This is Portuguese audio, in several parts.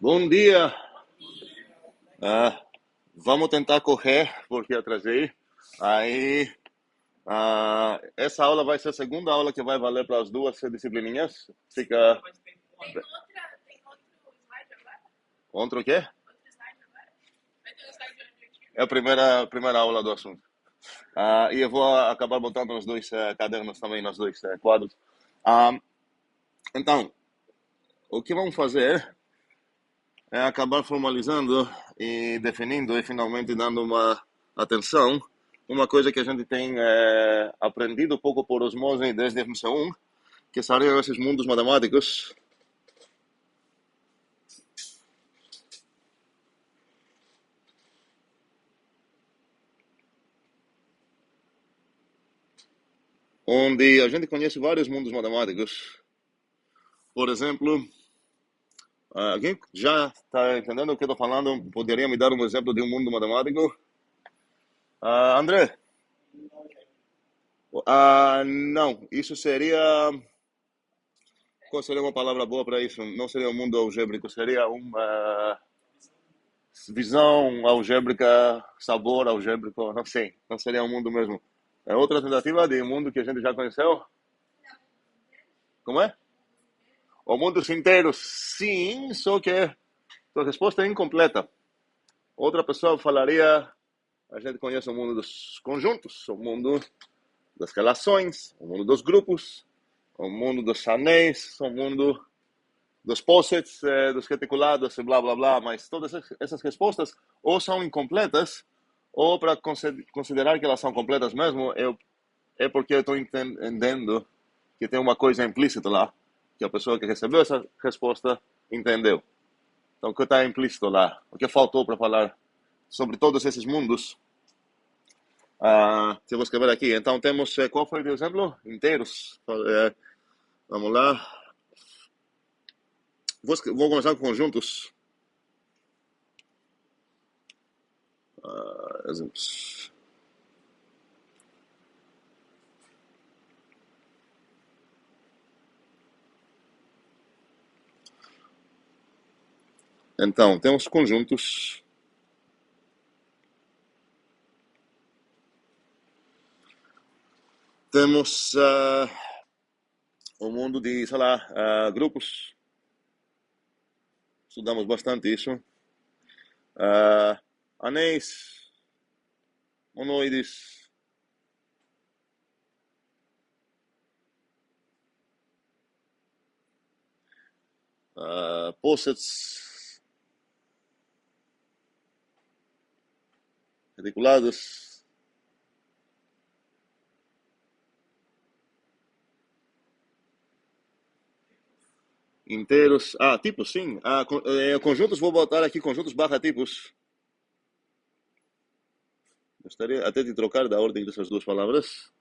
Bom dia. Ah, vamos tentar correr porque atrasei. Aí, essa aula vai ser a segunda aula que vai valer para as duas disciplininhas. Fica. Outro o quê? É a primeira aula do assunto. E eu vou acabar botando nos dois cadernos também, nos dois quadros. Ah, então, o que vamos fazer é acabar formalizando e definindo e finalmente dando uma atenção, uma coisa que a gente tem aprendido um pouco por osmose desde a missão 1, que seriam esses mundos matemáticos, onde a gente conhece vários mundos matemáticos. Por exemplo, alguém já está entendendo o que eu estou falando? Poderia me dar um exemplo de um mundo matemático? André? Não, isso seria. Qual seria uma palavra boa para isso? Não seria um mundo algébrico, seria uma visão algébrica, sabor algébrico, não sei, não seria um mundo mesmo. É outra tentativa de um mundo que a gente já conheceu? Como é? O mundo inteiro, sim, só que a resposta é incompleta. Outra pessoa falaria, a gente conhece o mundo dos conjuntos, o mundo das relações, o mundo dos grupos, o mundo dos anéis, o mundo dos possets, dos reticulados e blá blá blá, mas todas essas respostas ou são incompletas, ou para considerar que elas são completas mesmo, é porque eu estou entendendo que tem uma coisa implícita lá, que a pessoa que recebeu essa resposta entendeu. Então, o que está implícito lá? O que faltou para falar sobre todos esses mundos? Se eu vou escrever aqui, então temos, qual foi o exemplo? Inteiros. Vamos lá. Vou começar com conjuntos. Exemplos. Então, temos conjuntos. Temos o mundo de, sei lá, grupos. Estudamos bastante isso. Anéis, monoides, posets, reticulados, inteiros. Tipos, sim. Conjuntos, vou botar aqui conjuntos barra tipos. Gostaria até de trocar da ordem dessas duas palavras.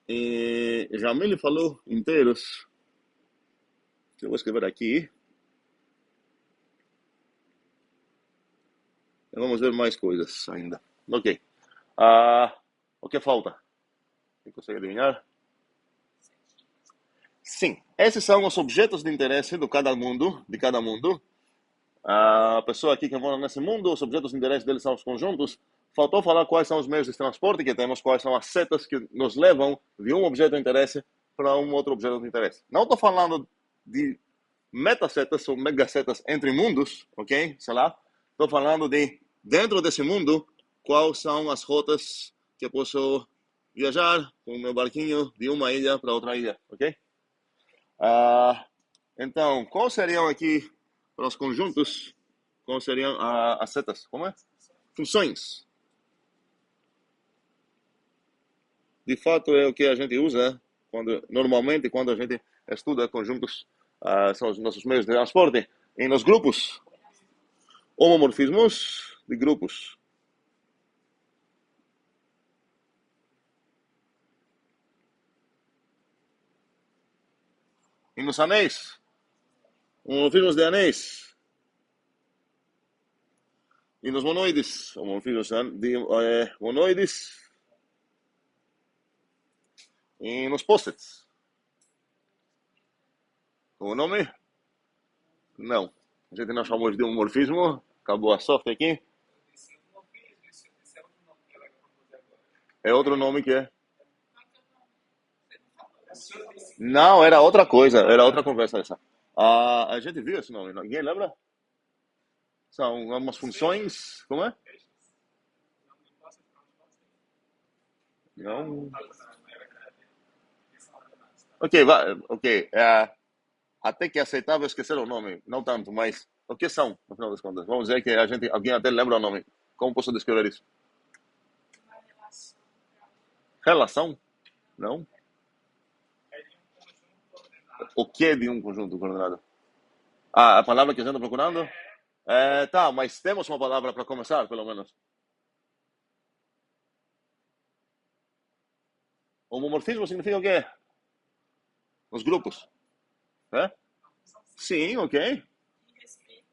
E Jamile falou inteiros. Eu vou escrever aqui. Vamos ver mais coisas ainda. Ok. O que falta? Você consegue adivinhar? Sim. Esses são os objetos de interesse de cada mundo. A pessoa aqui que mora nesse mundo, os objetos de interesse deles são os conjuntos. Faltou falar quais são os meios de transporte que temos, quais são as setas que nos levam de um objeto de interesse para um outro objeto de interesse. Não estou falando de metasetas ou megasetas entre mundos, ok? Sei lá. Estou falando de, dentro desse mundo, quais são as rotas que eu posso viajar com o meu barquinho de uma ilha para outra ilha, ok? Ah, então, quais seriam aqui para os conjuntos? Quais seriam as setas? Como é? Funções. De fato, é o que a gente usa normalmente quando a gente estuda conjuntos, são os nossos meios de transporte. E nos grupos, homomorfismos de grupos. E nos anéis, homomorfismos de anéis. E nos monoides, homomorfismos de monoides. E nos post-its. O nome? Não. A gente não chamou de homomorfismo. Acabou a sorte aqui. É outro nome que é. Não, era outra coisa. Era outra conversa essa. A gente viu esse nome. Ninguém lembra? São umas funções. Como é? Não. Ok, ok. Até que é aceitável esquecer o nome. Não tanto, mas o que são, no final das contas? Vamos dizer que alguém até lembra o nome. Como posso descrever isso? Relação? Não? O que é de um conjunto coordenado? Ah, a palavra que a gente está procurando? Tá, mas temos uma palavra para começar, pelo menos. Homomorfismo significa o quê? Os grupos. É? Sim, ok.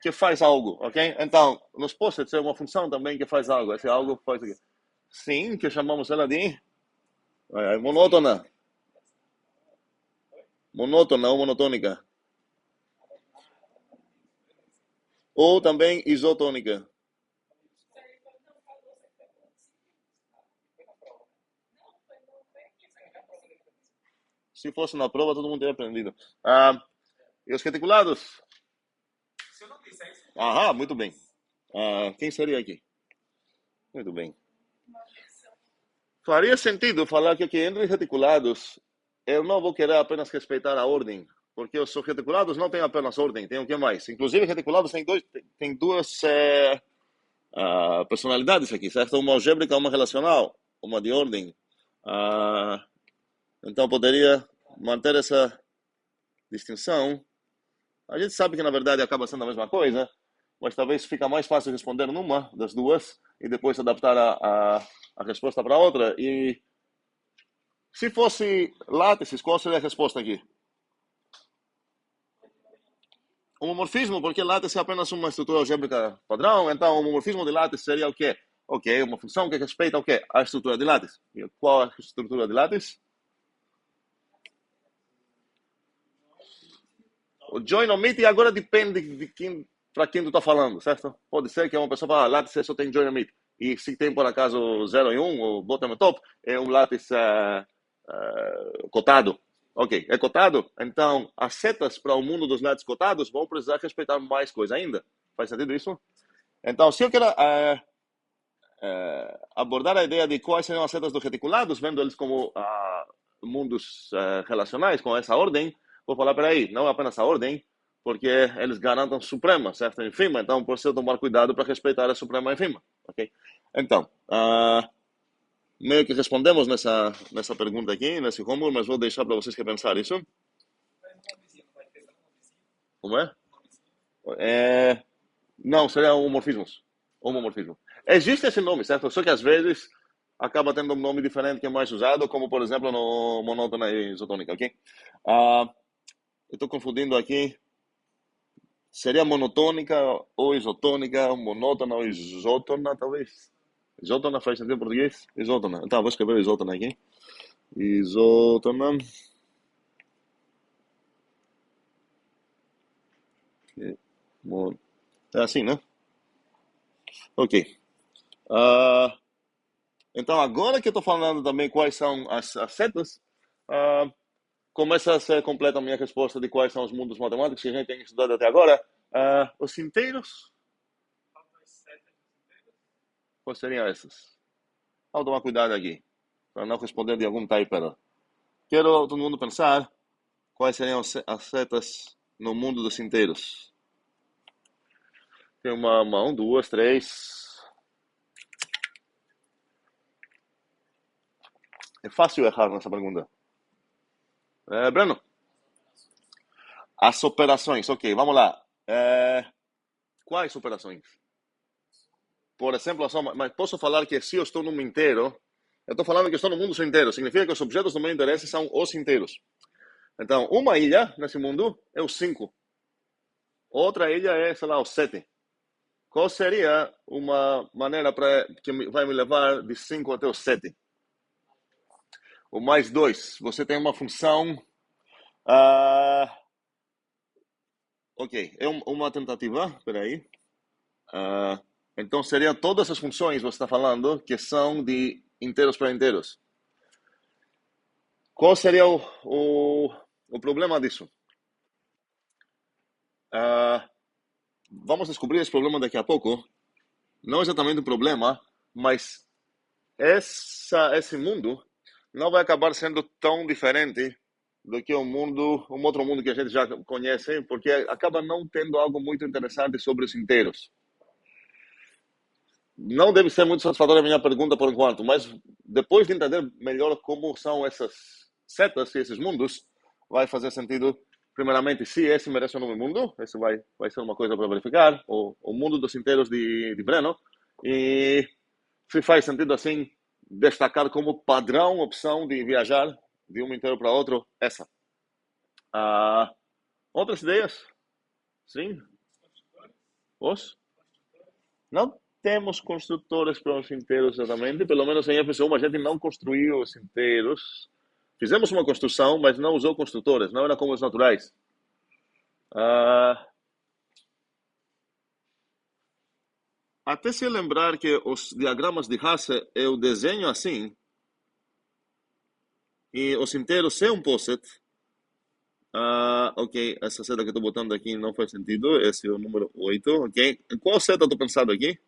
Que faz algo, ok? Então, nos post-its é uma função também que faz algo. Esse algo faz o quê? Sim, que chamamos ela de monótona. Monótona ou monotônica. Ou também isotônica. Se fosse na prova, todo mundo teria aprendido. E os reticulados? Aham, muito bem. Quem seria aqui? Muito bem. Faria sentido falar que aqui entre reticulados, eu não vou querer apenas respeitar a ordem, porque os reticulados não têm apenas ordem, tem o que mais? Inclusive, reticulados tem duas personalidades aqui, certo? Uma algébrica, uma relacional, uma de ordem. Então, poderia manter essa distinção. A gente sabe que, na verdade, acaba sendo a mesma coisa, mas talvez fica mais fácil responder numa das duas e depois adaptar a resposta para outra. E se fosse látices, qual seria a resposta aqui? Homomorfismo, porque látice é apenas uma estrutura algébrica padrão, então o homomorfismo de látice seria o quê? Ok, uma função que respeita o quê? A estrutura de látice. E qual é a estrutura de látice? O join omit agora depende de quem, para quem tu está falando, certo? Pode ser que uma pessoa fala, látice só tem join omit. E se tem por acaso 0 e 1, ou bottom e top, é um látice cotado. Ok, é cotado? Então, as setas para o mundo dos látices cotados vão precisar respeitar mais coisa ainda. Faz sentido isso? Então, se eu quero abordar a ideia de quais seriam as setas dos reticulados, vendo eles como mundos relacionais, com essa ordem, vou falar, peraí, não é apenas a ordem, porque eles garantem suprema, certo? Enfim, então, por isso eu tomar cuidado para respeitar a suprema enfim, ok? Então, meio que respondemos nessa pergunta aqui, nesse homework, mas vou deixar para vocês que pensar isso. Como é? Não, seria homomorfismos. Homomorfismo. Existe esse nome, certo? Só que às vezes acaba tendo um nome diferente que é mais usado, como por exemplo no monótona e isotônica, ok? Eu estou confundindo aqui. Seria monotônica ou isotônica, monótona ou isótona, talvez? Isótona faz sentido em português? Isótona. Então, vou escrever isótona aqui. Isótona. É assim, né? Ok. Então, agora que eu estou falando também quais são as setas, começa a ser completa a minha resposta de quais são os mundos matemáticos que a gente tem estudado até agora. Os inteiros, quais seriam esses? Vamos tomar cuidado aqui, para não responder de algum typo. Quero todo mundo pensar quais seriam as setas no mundo dos inteiros. Tem uma, duas, três. É fácil errar nessa pergunta. Breno? As operações, ok, vamos lá. Quais operações? Por exemplo, mas posso falar que se eu estou num inteiro, eu estou falando que estou no mundo inteiro, significa que os objetos do meu interesse são os inteiros. Então, uma ilha nesse mundo é o 5. Outra ilha é, sei lá, o 7. Qual seria uma maneira que vai me levar de 5 até o 7? o mais 2. Você tem uma função... ah, ok, é uma tentativa. Espera aí. Então, seriam todas as funções, você está falando, que são de inteiros para inteiros. Qual seria o problema disso? Vamos descobrir esse problema daqui a pouco. Não exatamente um problema, mas esse mundo não vai acabar sendo tão diferente do que um outro mundo que a gente já conhece, porque acaba não tendo algo muito interessante sobre os inteiros. Não deve ser muito satisfatória a minha pergunta por enquanto, mas depois de entender melhor como são essas setas e esses mundos, vai fazer sentido, primeiramente, se esse merece um nome mundo. Esse vai ser uma coisa para verificar, o mundo dos inteiros de Breno, e se faz sentido, assim, destacar como padrão opção de viajar de um inteiro para outro, essa. Outras ideias? Sim? Os? Não temos construtores para os inteiros exatamente, pelo menos em FS1 a gente não construiu os inteiros. Fizemos uma construção, mas não usou construtores, não era como os naturais. Até se lembrar que os diagramas de Hasse eu desenho assim, e os inteiros é um poset. Ok, essa seta que eu estou botando aqui não faz sentido, esse é o número 8, ok? Em qual seta eu estou pensando aqui?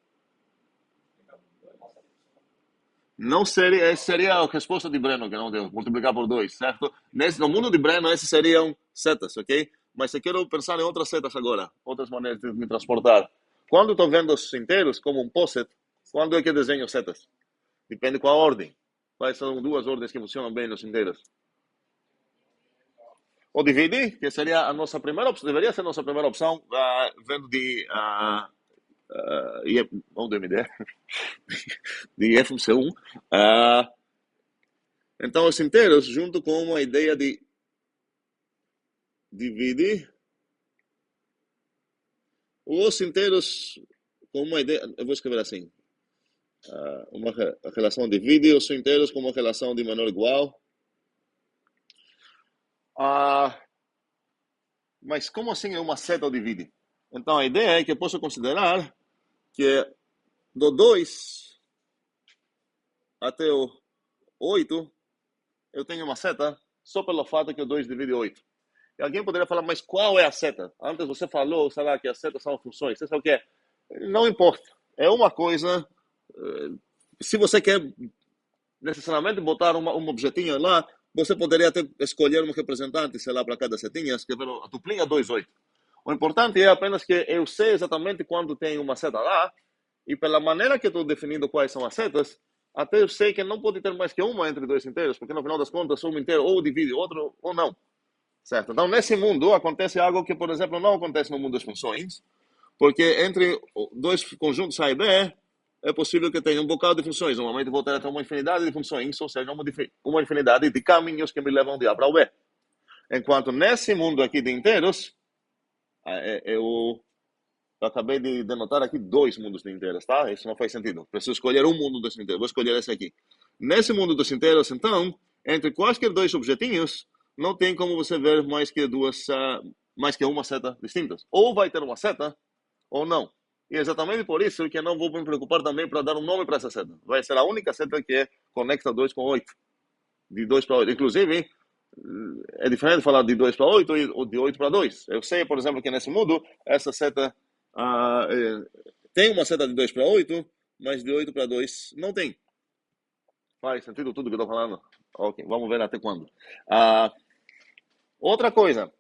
Não seria a resposta de Breno, que não deu, multiplicar por 2, certo? No mundo de Breno, esses seriam setas, ok? Mas eu quero pensar em outras setas agora, outras maneiras de me transportar. Quando estou vendo os inteiros como um poset, quando é que eu desenho setas? Depende qual a ordem. Quais são duas ordens que funcionam bem nos inteiros? O divide, que seria a nossa primeira opção, deveria ser a nossa primeira opção, vendo de não do MD, de FMC1. Então, os inteiros, junto com a ideia de dividir os inteiros com uma ideia, eu vou escrever assim, uma relação divide os inteiros com uma relação de menor ou igual. Mas como assim é uma seta divide? Então, a ideia é que eu posso considerar que do 2 até o 8, eu tenho uma seta só pelo fato que o 2 divide 8. E alguém poderia falar, mas qual é a seta? Antes você falou, sei lá, que as setas são funções. Você sabe o que é? Não importa. É uma coisa. Se você quer necessariamente botar um objetinho lá, você poderia até escolher um representante, sei lá, para cada setinha, escrever a tuplinha 2,8. O importante é apenas que eu sei exatamente quando tem uma seta lá, e pela maneira que eu estou definindo quais são as setas, até eu sei que não pode ter mais que uma entre dois inteiros, porque no final das contas, um inteiro ou divide outro ou não. Certo? Então, nesse mundo, acontece algo que, por exemplo, não acontece no mundo das funções, porque entre dois conjuntos A e B, é possível que tenha um bocado de funções. Normalmente vou ter até uma infinidade de funções, ou seja, uma infinidade de caminhos que me levam de A para o B. Enquanto nesse mundo aqui de inteiros, eu acabei de denotar aqui dois mundos de inteiros, tá? Isso não faz sentido. Preciso escolher um mundo dos inteiros. Vou escolher esse aqui. Nesse mundo dos inteiros, então, entre quaisquer dois objetinhos, não tem como você ver mais que uma seta distintas. Ou vai ter uma seta, ou não. E exatamente por isso que eu não vou me preocupar também para dar um nome para essa seta. Vai ser a única seta que conecta 2 com 8. De 2 para 8. Inclusive, é diferente falar de 2 para 8 ou de 8 para 2. Eu sei, por exemplo, que nesse mundo, essa seta tem uma seta de 2 para 8, mas de 8 para 2 não tem. Faz sentido tudo que eu estou falando? Ok, vamos ver até quando. Outra coisa.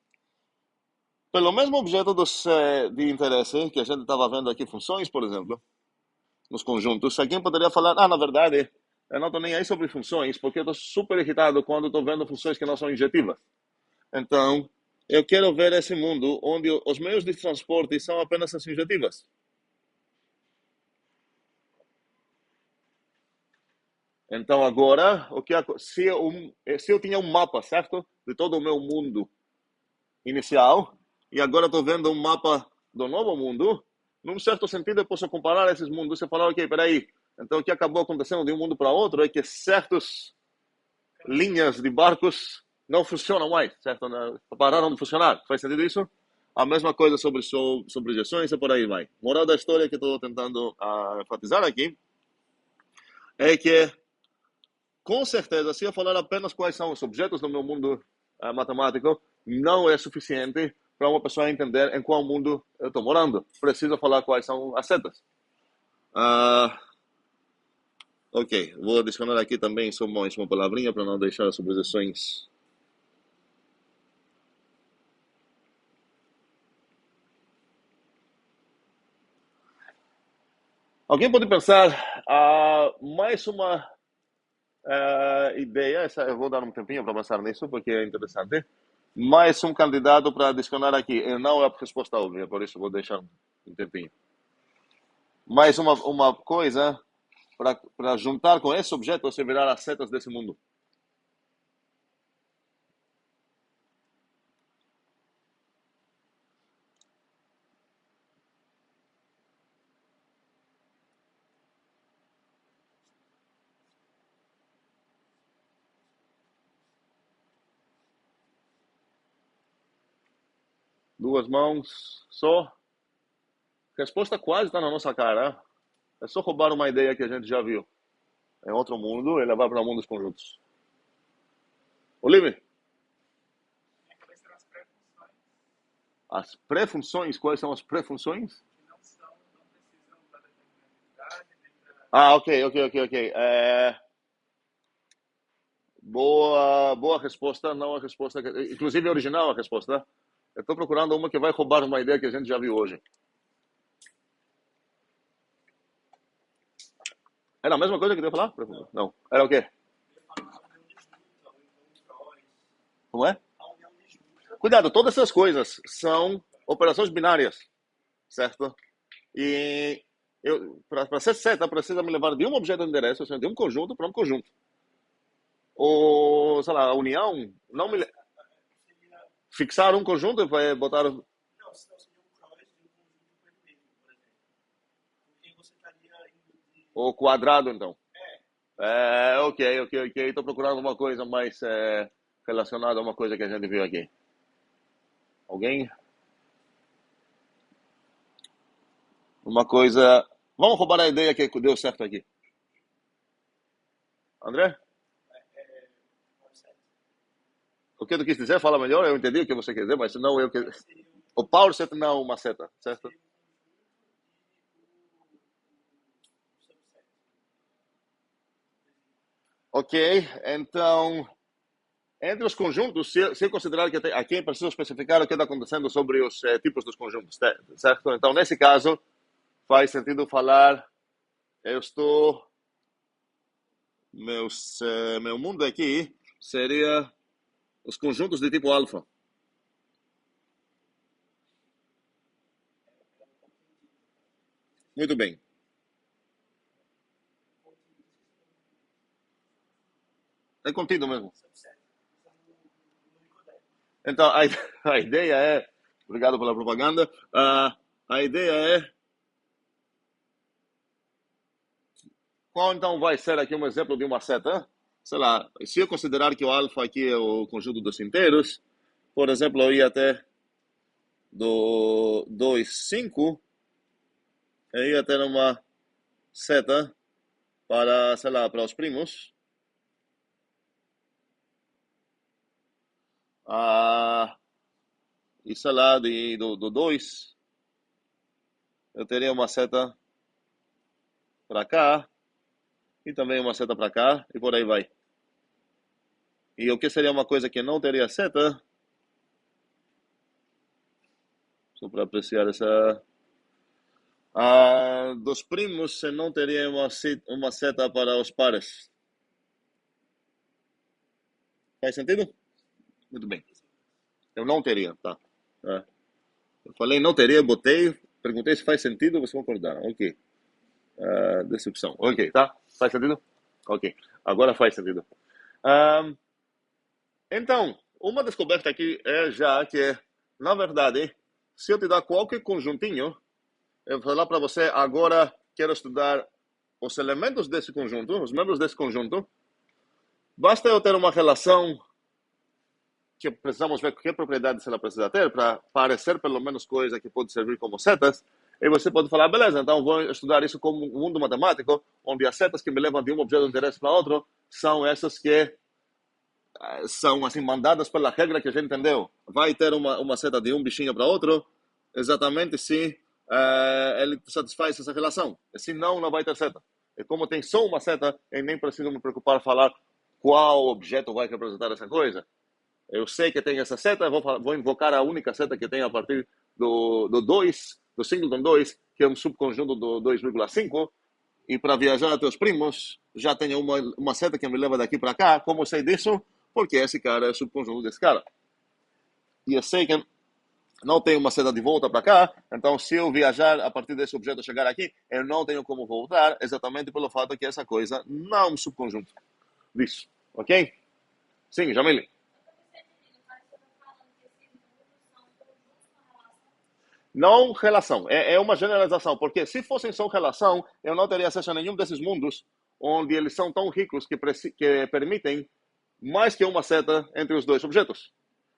Pelo mesmo objeto de interesse que a gente estava vendo aqui, funções, por exemplo, nos conjuntos, alguém poderia falar, na verdade, eu não estou nem aí sobre funções, porque eu estou super irritado quando estou vendo funções que não são injetivas. Então, eu quero ver esse mundo onde os meios de transporte são apenas as injetivas. Então, agora, se eu tinha um mapa, certo? De todo o meu mundo inicial, e agora estou vendo um mapa do novo mundo, num certo sentido eu posso comparar esses mundos e falar, ok, peraí, então o que acabou acontecendo de um mundo para outro é que certos linhas de barcos não funcionam mais, certo? Pararam de funcionar. Faz sentido isso? A mesma coisa sobre gestões e por aí vai. Moral da história que estou tentando enfatizar aqui é que, com certeza, se eu falar apenas quais são os objetos do meu mundo matemático, não é suficiente para uma pessoa entender em qual mundo eu estou morando. Preciso falar quais são as setas. Ah, ok, vou adicionar aqui também só mais uma palavrinha para não deixar as subposições. Alguém pode pensar mais uma ideia, eu vou dar um tempinho para pensar nisso, porque é interessante. Mais um candidato para adicionar aqui. Não é a resposta óbvia, por isso vou deixar um tempinho. Mais uma coisa para juntar com esse objeto, você virar as setas desse mundo. Duas mãos, só. Resposta quase está na nossa cara. É só roubar uma ideia que a gente já viu. Em outro mundo e levar para o mundo dos conjuntos. Olive, as pré-funções, quais são as pré-funções? Ok. Boa resposta, não a resposta, inclusive original a resposta. Eu estou procurando uma que vai roubar uma ideia que a gente já viu hoje. Era a mesma coisa que eu ia falar? Não. Era o quê? Como é? Cuidado, todas essas coisas são operações binárias, certo? E para ser certa, precisa me levar de um objeto de endereço, ou seja, de um conjunto para um conjunto. Ou, sei lá, a união, não me fixar um conjunto e vai botar o quadrado, então. Ok. Estou procurando uma coisa mais relacionada a uma coisa que a gente viu aqui. Alguém? Uma coisa. Vamos roubar a ideia que deu certo aqui. André? O que tu quis dizer? Fala melhor. Eu entendi o que você quer dizer, mas não eu que. O power set não é uma seta, certo? Ok, então, entre os conjuntos, se eu considerar que aqui é preciso especificar o que está acontecendo sobre os tipos dos conjuntos, certo? Então, nesse caso, faz sentido falar, eu estou, meu mundo aqui seria os conjuntos de tipo alfa. Muito bem. É contido mesmo. Então, a ideia é, obrigado pela propaganda, a ideia é, qual então vai ser aqui um exemplo de uma seta? Sei lá, se eu considerar que o alfa aqui é o conjunto dos inteiros, por exemplo, eu ia até do 2, 5, eu ia ter uma seta para, sei lá, para os primos. E sei lá, do 2, eu teria uma seta para cá, e também uma seta para cá, e por aí vai. E o que seria uma coisa que não teria seta? Só para apreciar essa. Dos primos, você não teria uma seta para os pares. Faz sentido? Muito bem. Eu não teria, tá? É. Eu falei não teria, botei, perguntei se faz sentido, vocês concordaram. Ok. Decepção. Ok, tá? Faz sentido? Ok. Agora faz sentido. Ah, então, uma descoberta aqui é já que, na verdade, se eu te dar qualquer conjuntinho, eu vou falar para você, agora quero estudar os elementos desse conjunto, os membros desse conjunto, Basta eu ter uma relação que precisamos ver que propriedades ela precisa ter para parecer pelo menos coisa que pode servir como setas, e você pode falar, beleza, então vou estudar isso como um mundo matemático, onde as setas que me levam de um objeto de interesse para outro são essas que são assim mandadas pela regra que a gente entendeu. Vai ter uma seta de um bichinho para outro, exatamente se ele satisfaz essa relação. Se não, não vai ter seta. E como tem só uma seta, eu nem preciso me preocupar em falar qual objeto vai representar essa coisa. Eu sei que tem essa seta, vou invocar a única seta que tem a partir do 2, do singleton 2, que é um subconjunto do 2,5, e para viajar até os primos, já tenho uma seta que me leva daqui para cá. Como eu sei disso? Porque esse cara é subconjunto desse cara. E eu sei que não tenho uma seta de volta para cá, então se eu viajar a partir desse objeto chegar aqui, eu não tenho como voltar, exatamente pelo fato que essa coisa não é um subconjunto disso. Ok? Sim, Jamile. Não relação, é uma generalização, porque se fossem só relação, eu não teria acesso a nenhum desses mundos onde eles são tão ricos que permitem mais que uma seta entre os dois objetos.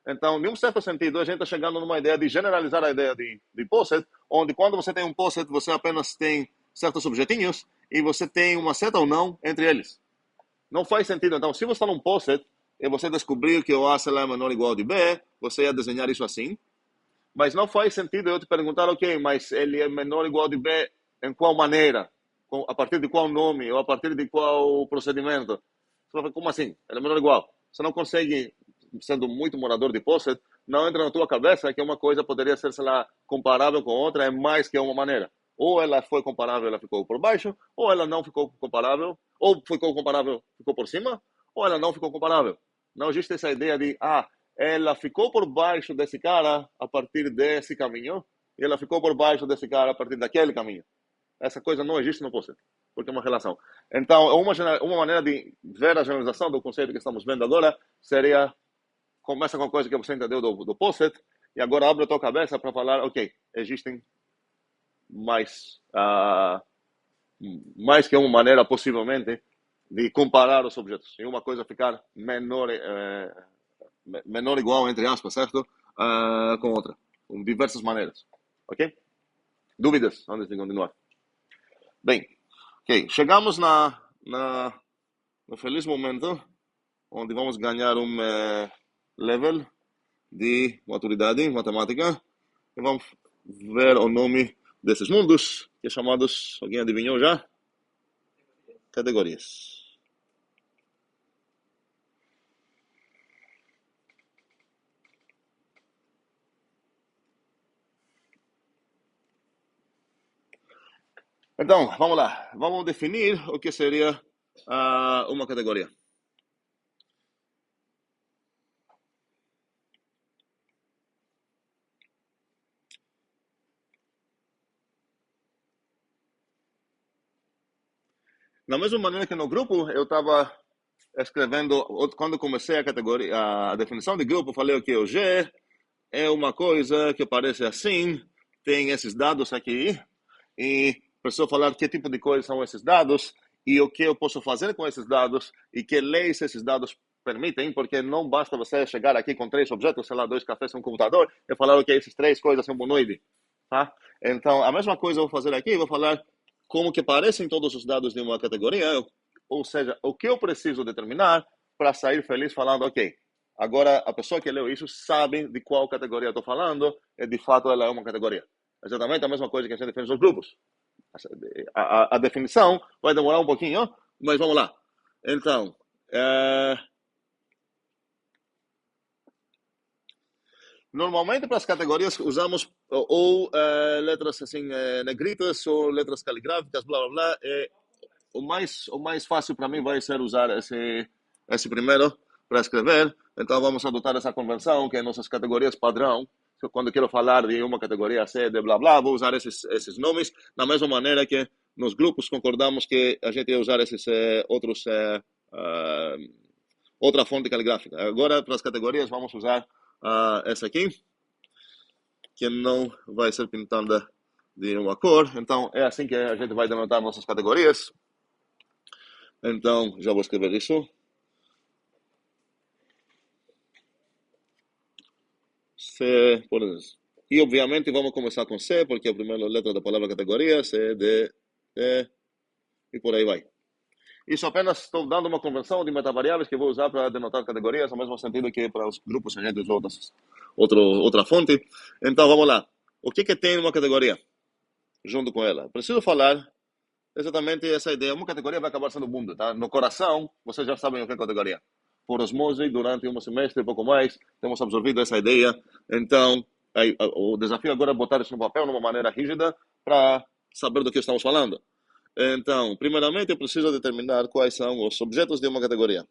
Então, em um certo sentido, a gente está chegando numa ideia de generalizar a ideia de POSIT, onde quando você tem um POSIT, você apenas tem certos objetinhos e você tem uma seta ou não entre eles. Não faz sentido. Então, se você está num POSIT e você descobrir que o A é menor ou igual de B, você ia desenhar isso assim. Mas não faz sentido eu te perguntar, ok, mas ele é menor ou igual de B em qual maneira? A partir de qual nome? Ou a partir de qual procedimento? Você vai falar, como assim? Ele é menor ou igual? Você não consegue, sendo muito morador de Posset, não entra na tua cabeça que uma coisa poderia ser, sei lá, comparável com outra, é mais que uma maneira. Ou ela foi comparável, ela ficou por baixo, ou ela não ficou comparável, ou ficou comparável, ficou por cima, ou ela não ficou comparável. Não existe essa ideia de, ela ficou por baixo desse cara a partir desse caminho, e ela ficou por baixo desse cara a partir daquele caminho. Essa coisa não existe no POSIT, porque é uma relação. Então, uma maneira de ver a generalização do conceito que estamos vendo agora seria, começa com a coisa que você entendeu do POSIT, e agora abre a tua cabeça para falar, ok, existem mais, mais que uma maneira, possivelmente, de comparar os objetos. E uma coisa ficar menor igual, entre aspas, certo? Com outra. Com diversas maneiras. Ok? Dúvidas antes de continuar? Bem, ok. Chegamos no feliz momento onde vamos ganhar um level de maturidade matemática e vamos ver o nome desses mundos, que é chamados, alguém adivinhou já? Categorias. Então, vamos lá. Vamos definir o que seria uma categoria. Da mesma maneira que no grupo, eu estava escrevendo, quando comecei a categoria, a definição de grupo, falei que o G é uma coisa que parece assim, tem esses dados aqui, e preciso falar que tipo de coisa são esses dados, e o que eu posso fazer com esses dados, e que leis esses dados permitem, porque não basta você chegar aqui com 3 objetos, sei lá, 2 cafés e um computador, e falar que essas 3 coisas são monoide, tá? Então, a mesma coisa eu vou fazer aqui, vou falar como que aparecem todos os dados de uma categoria, ou seja, o que eu preciso determinar para sair feliz falando, ok, agora a pessoa que leu isso sabe de qual categoria eu estou falando e de fato ela é uma categoria. Exatamente a mesma coisa que a gente fez nos grupos. A definição vai demorar um pouquinho, mas vamos lá. Então, normalmente para as categorias usamos ou letras assim negritas ou letras caligráficas, blá blá blá. O mais fácil para mim vai ser usar esse primeiro para escrever. Então vamos adotar essa convenção que é nossas categorias padrão. Quando quero falar de uma categoria C, de blá blá, vou usar esses nomes. Da mesma maneira que nos grupos concordamos que a gente ia usar esses outros outra fonte caligráfica. Agora para as categorias vamos usar essa aqui, que não vai ser pintada de uma cor. Então é assim que a gente vai denotar nossas categorias. Então, já vou escrever isso. C, por exemplo. E, obviamente, vamos começar com C, porque é a primeira letra da palavra categoria, C, D, E, e por aí vai. Isso apenas estou dando uma convenção de metavariáveis que vou usar para denotar categorias, no mesmo sentido que para os grupos a gente usa outra fonte. Então, vamos lá. O que tem uma categoria junto com ela? Preciso falar exatamente essa ideia. Uma categoria vai acabar sendo o mundo, tá? No coração, vocês já sabem o que é categoria. Por osmose, durante um semestre, pouco mais, temos absorvido essa ideia. Então, o desafio agora é botar isso no papel, numa maneira rígida, para saber do que estamos falando. Então, primeiramente, eu preciso determinar quais são os objetos de uma categoria,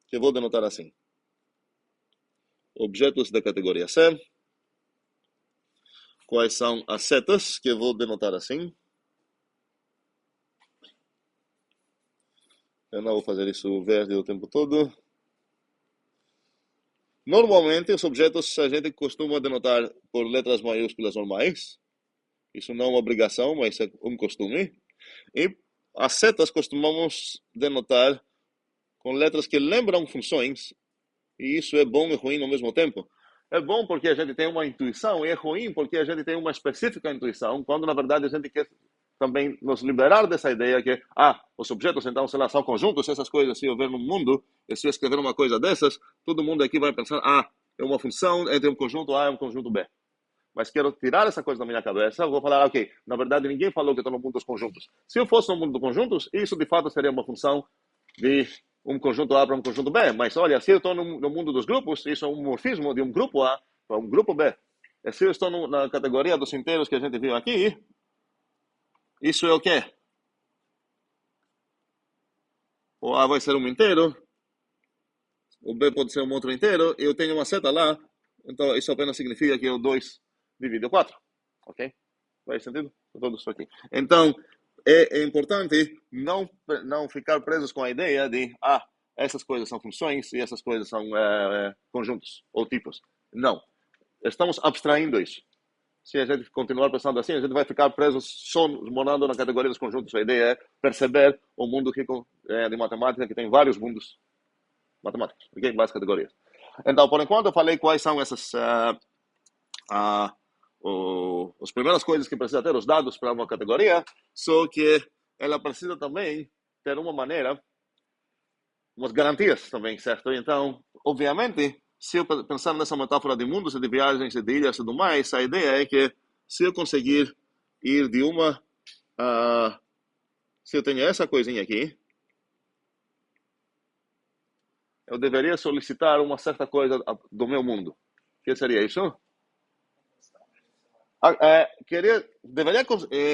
que eu vou denotar assim. Objetos da categoria C. Quais são as setas, que eu vou denotar assim. Eu não vou fazer isso verde o tempo todo. Normalmente, os objetos a gente costuma denotar por letras maiúsculas normais. Isso não é uma obrigação, mas é um costume. E as setas costumamos denotar com letras que lembram funções. E isso é bom e ruim ao mesmo tempo. É bom porque a gente tem uma intuição, e é ruim porque a gente tem uma específica intuição, quando na verdade a gente quer também nos liberar dessa ideia que, os objetos então, sei lá, são conjuntos, essas coisas, se eu ver no mundo, e se eu escrever uma coisa dessas, todo mundo aqui vai pensar, é uma função entre um conjunto A e um conjunto B. Mas quero tirar essa coisa da minha cabeça, vou falar, ok, na verdade ninguém falou que estou no mundo dos conjuntos. Se eu fosse no mundo dos conjuntos, isso de fato seria uma função de um conjunto A para um conjunto B. Mas olha, se eu estou no mundo dos grupos, isso é um morfismo de um grupo A para um grupo B. E se eu estou na categoria dos inteiros que a gente viu aqui, isso é o quê? O A vai ser um inteiro, o B pode ser um outro inteiro, e eu tenho uma seta lá, então isso apenas significa que o 2 divide o 4. Ok? Faz sentido? Tudo isso aqui. Então, é importante não ficar presos com a ideia de, essas coisas são funções e essas coisas são conjuntos ou tipos. Não. Estamos abstraindo isso. Se a gente continuar pensando assim, a gente vai ficar preso só morando na categoria dos conjuntos. A ideia é perceber o mundo rico de matemática, que tem vários mundos matemáticos, okay? Várias categorias. Então, por enquanto, eu falei quais são essas as primeiras coisas que precisa ter, os dados para uma categoria, só que ela precisa também ter uma maneira, umas garantias também, certo? Então, obviamente, se eu pensar nessa metáfora de mundos, de viagens, de ilhas e tudo mais, a ideia é que se eu conseguir ir de uma... se eu tenho essa coisinha aqui, eu deveria solicitar uma certa coisa do meu mundo. O que seria isso? Deveria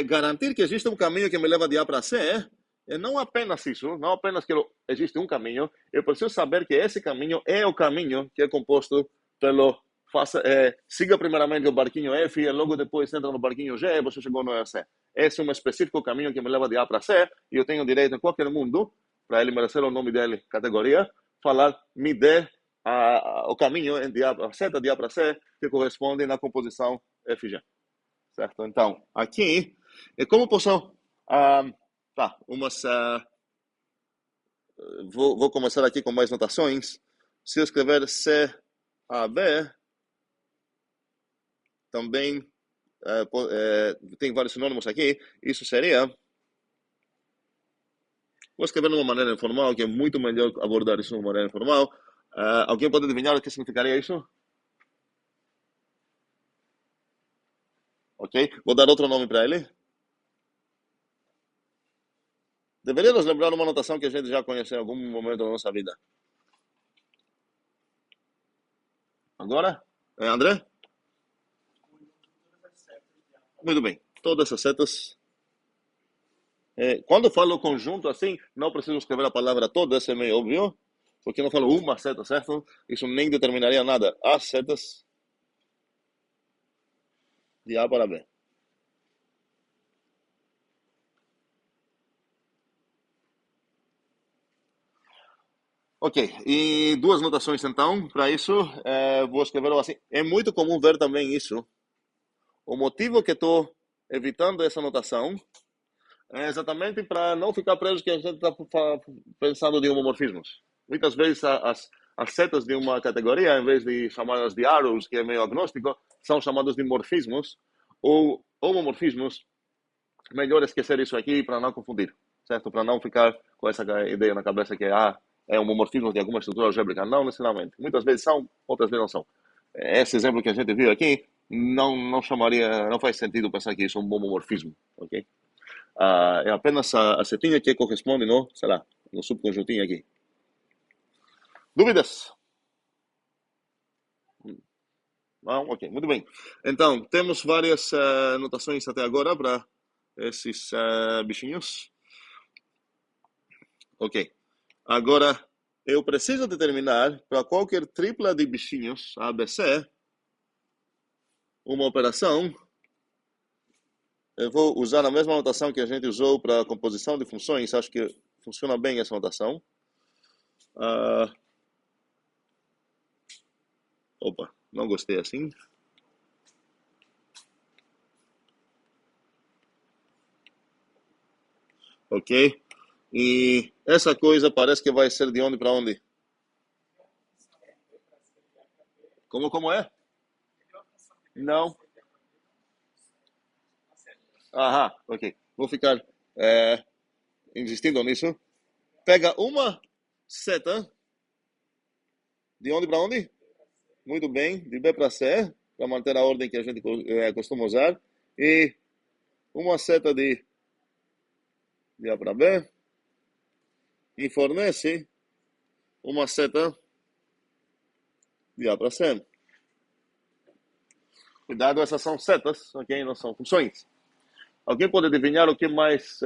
garantir que existe um caminho que me leva de A para C, e não apenas isso, não apenas que existe um caminho, eu preciso saber que esse caminho é o caminho que é composto pelo siga primeiramente o barquinho F e logo depois entra no barquinho G e você chegou no C. Esse é um específico caminho que me leva de A para C e eu tenho direito em qualquer mundo, para ele merecer o nome dele, categoria, falar, me dê o caminho de A para C, de A para C, que corresponde na composição FG. Certo? Então, aqui, como posso... vou começar aqui com mais notações. Se eu escrever C, A, B, também tem vários sinônimos aqui. Isso seria... Vou escrever de uma maneira informal, que é muito melhor abordar isso de uma maneira informal. Alguém pode adivinhar o que significaria isso? Ok? Vou dar outro nome para ele. Deveríamos lembrar uma notação que a gente já conheceu em algum momento da nossa vida. Agora? André? Muito bem. Todas as setas. Quando eu falo conjunto assim, não preciso escrever a palavra toda, isso é meio óbvio. Porque eu não falo uma seta, certo? Isso nem determinaria nada. As setas de A para B. Ok, e duas notações então, para isso, vou escrever assim. É muito comum ver também isso. O motivo que estou evitando essa notação é exatamente para não ficar preso que a gente está pensando de homomorfismos. Muitas vezes as as setas de uma categoria, em vez de chamá-las de arrows, que é meio agnóstico, são chamados de morfismos ou homomorfismos. Melhor esquecer isso aqui para não confundir, certo? Para não ficar com essa ideia na cabeça que é um homomorfismo de alguma estrutura algébrica. Não necessariamente. Muitas vezes são, outras vezes não são. Esse exemplo que a gente viu aqui não chamaria, não faz sentido pensar que isso é um homomorfismo, ok? É apenas a setinha que corresponde no, sei lá, no subconjuntinho aqui. Dúvidas? Não? Ok, muito bem. Então, temos várias notações até agora para esses bichinhos. Ok. Agora, eu preciso determinar para qualquer tripla de bichinhos ABC uma operação. Eu vou usar a mesma notação que a gente usou para a composição de funções. Acho que funciona bem essa notação. Opa, não gostei assim. Ok? E essa coisa parece que vai ser de onde para onde? Como é? Não. Aham, ok. Vou ficar insistindo nisso. Pega uma seta. De onde para onde? Muito bem. De B para C, para manter a ordem que a gente costuma usar. E uma seta de A para B. E fornece uma seta de A para C. Cuidado, essas são setas, ok? Não são funções. Alguém pode adivinhar o que mais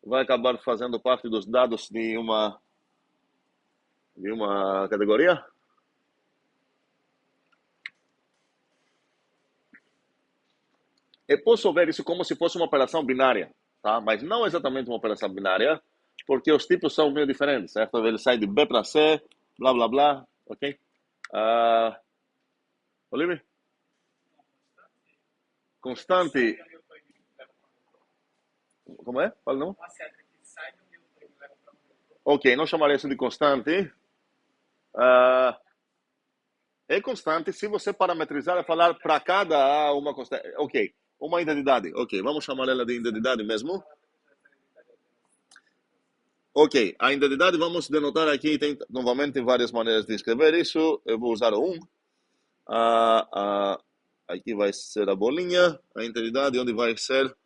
vai acabar fazendo parte dos dados de uma categoria? Eu posso ver isso como se fosse uma operação binária, tá? Mas não exatamente uma operação binária, porque os tipos são meio diferentes, certo? Ele sai de B para C, blá, blá, blá, ok? Olive? Constante. Como é? Fala não? Ok, não chamaria isso de constante. É constante se você parametrizar e falar para cada A uma constante. Ok, uma identidade. Ok, vamos chamar ela de identidade mesmo. Ok, a identidade vamos denotar aqui, tem novamente várias maneiras de escrever isso. Eu vou usar o 1. Aqui vai ser a bolinha, a identidade, onde vai ser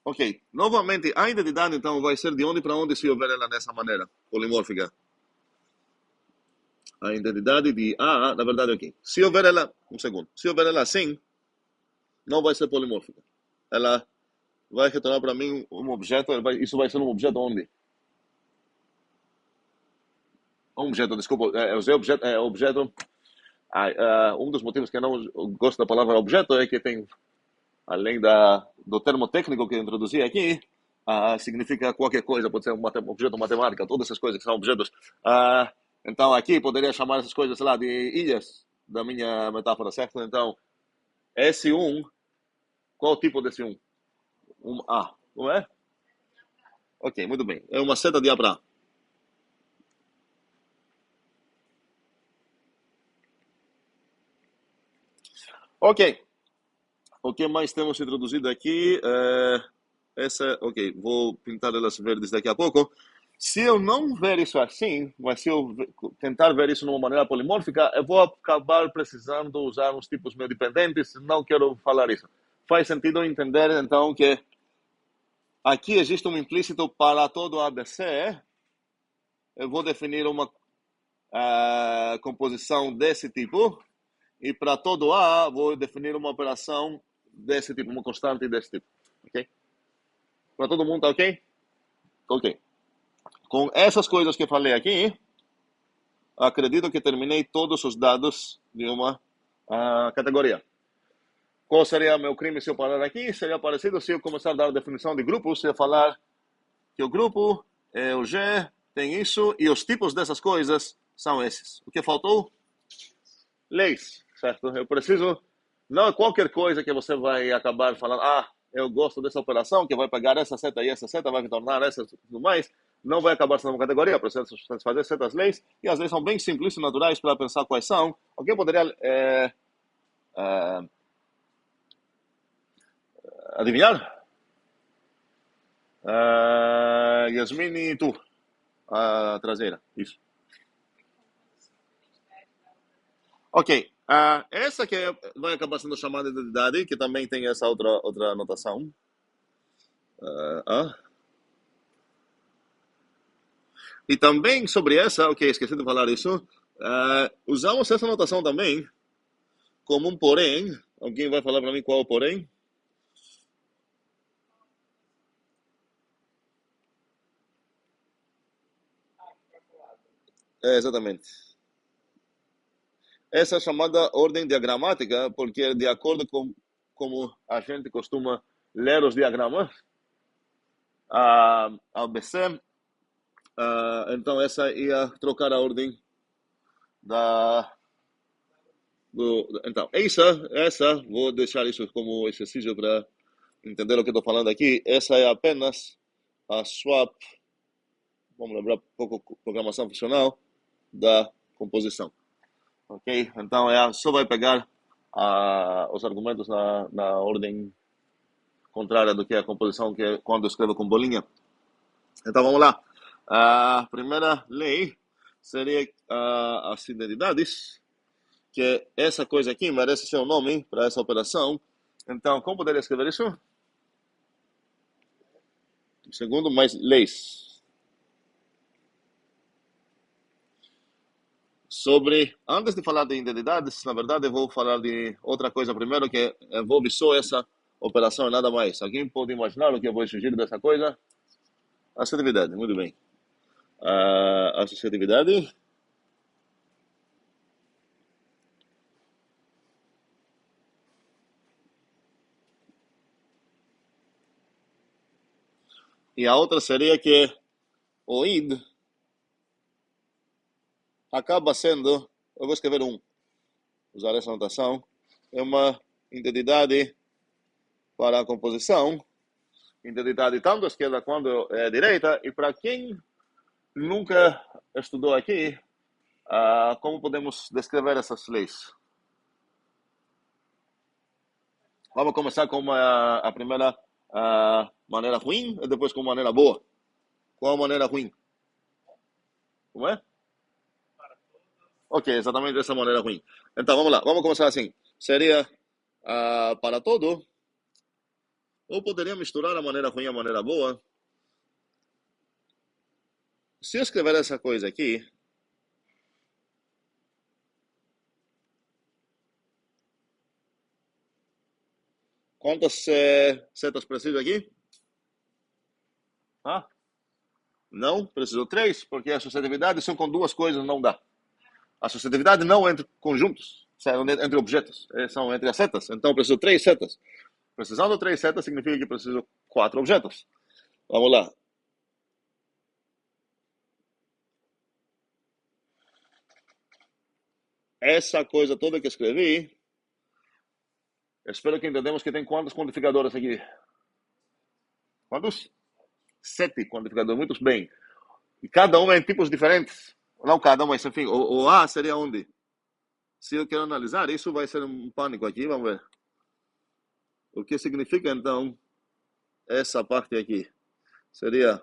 ok, novamente, a identidade então vai ser de onde para onde se houver ela dessa maneira, polimórfica. A identidade de A, na verdade aqui. Se houver ela, um segundo, se houver ela assim, não vai ser polimórfica. Ela vai retornar para mim um objeto, isso vai ser um objeto onde? Um objeto, desculpa, eu usei objeto. Um dos motivos que eu não gosto da palavra objeto é que tem, além do termo técnico que eu introduzi aqui, significa qualquer coisa, pode ser um objeto matemático, todas essas coisas que são objetos. Então aqui poderia chamar essas coisas, sei lá, de ilhas, da minha metáfora, certo? Então, esse 1, qual o tipo desse 1? Um A, não é? Ok, muito bem. É uma seta de A para A. Ok. O que mais temos introduzido aqui? Ok, vou pintar elas verdes daqui a pouco. Se eu não ver isso assim, mas se eu tentar ver isso de uma maneira polimórfica, eu vou acabar precisando usar uns tipos meio dependentes. Não quero falar isso. Faz sentido entender, então, que aqui existe um implícito para todo ABC. Eu vou definir uma composição desse tipo. E para todo A, vou definir uma operação desse tipo, uma constante desse tipo. Ok? Para todo mundo, tá ok? Ok. Com essas coisas que eu falei aqui, acredito que terminei todos os dados de uma categoria. Qual seria meu crime se eu parar aqui? Seria parecido se eu começar a dar a definição de grupos, se eu falar que o grupo é o G, tem isso, e os tipos dessas coisas são esses. O que faltou? Leis, certo? Eu preciso, não é qualquer coisa que você vai acabar falando, eu gosto dessa operação, que vai pegar essa seta e essa seta, vai retornar essa e tudo mais. não vai acabar sendo uma categoria, precisa satisfazer certas leis, e as leis são bem simples e naturais para pensar quais são. Alguém poderia adivinhar? Yasmini, tu, a traseira, isso. Ok, essa que vai acabar sendo chamada de identidade, que também tem essa outra anotação. E também sobre essa, ok, esqueci de falar isso, usamos essa anotação também como um porém. Alguém vai falar para mim qual é o porém? Exatamente. Essa é chamada ordem diagramática, porque de acordo com como a gente costuma ler os diagramas, a BC, então essa ia trocar a ordem da... então, essa, vou deixar isso como exercício para entender o que estou falando aqui. Essa é apenas a swap, vamos lembrar um pouco programação funcional, da composição. Ok? Então, só vai pegar os argumentos na ordem contrária do que a composição, que é quando eu escrevo com bolinha. Então, vamos lá. A primeira lei seria as identidades, que essa coisa aqui merece seu nome para essa operação. Então, como poderia escrever isso? Segundo, mais leis. Antes de falar de identidades, na verdade, eu vou falar de outra coisa primeiro, que envolve só essa operação e nada mais. Alguém pode imaginar o que eu vou sugerir dessa coisa? Associatividade, muito bem. Associatividade. E a outra seria que o id acaba sendo, eu vou escrever usar essa notação, é uma identidade para a composição, identidade tanto à esquerda quanto à direita, e para quem nunca estudou aqui, como podemos descrever essas leis? Vamos começar com a primeira maneira ruim e depois com maneira boa. Qual a maneira ruim? Como é? Ok, exatamente dessa maneira ruim. Então, vamos lá. Vamos começar assim. Seria para todo. Ou poderia misturar a maneira ruim e a maneira boa. Se eu escrever essa coisa aqui, quantas setas preciso aqui? Não, preciso três, porque a associatividade são com duas coisas, não dá. A associatividade não entre conjuntos, entre objetos, são entre as setas. Então, preciso três setas. Precisando de três setas significa que preciso quatro objetos. Vamos lá. Essa coisa toda que escrevi, espero que entendemos que tem quantos quantificadores aqui? Quantos? 7 quantificadores, muito bem. E cada um é em tipos diferentes. Não cada um, mas enfim, o A seria onde? Se eu quero analisar, isso vai ser um pânico aqui, vamos ver. O que significa, então, essa parte aqui? Seria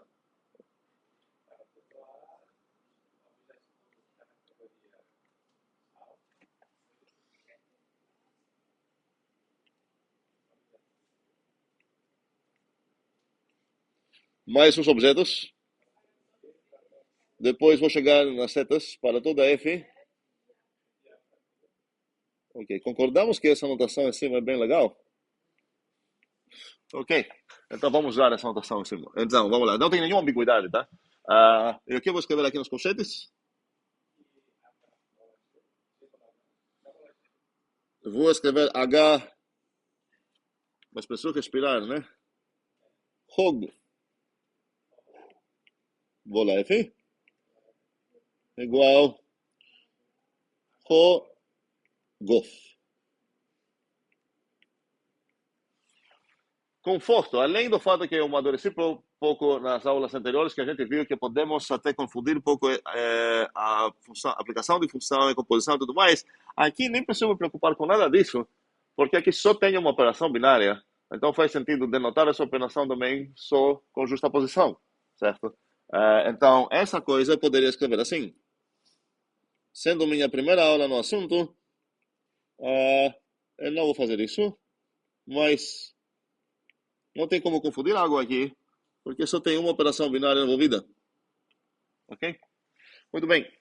mais os objetos. Depois vou chegar nas setas para toda F. Ok, concordamos que essa anotação em cima é bem legal? Ok, então vamos usar essa anotação em cima. Então, vamos lá. Não tem nenhuma ambiguidade, tá? E o que eu vou escrever aqui nos colchetes? Eu vou escrever H, mas preciso respirar, né? Hog. Vou lá, F. Igual. Gof. Conforto. Além do fato que eu amadureci pouco nas aulas anteriores que a gente viu que podemos até confundir um pouco a aplicação de função e composição e tudo mais. Aqui nem preciso me preocupar com nada disso, porque aqui só tem uma operação binária. Então faz sentido denotar essa operação também só com justaposição, certo? Então, essa coisa eu poderia escrever assim. Sendo minha primeira aula no assunto, eu não vou fazer isso, mas não tem como confundir algo aqui, porque só tem uma operação binária envolvida. Ok? Muito bem.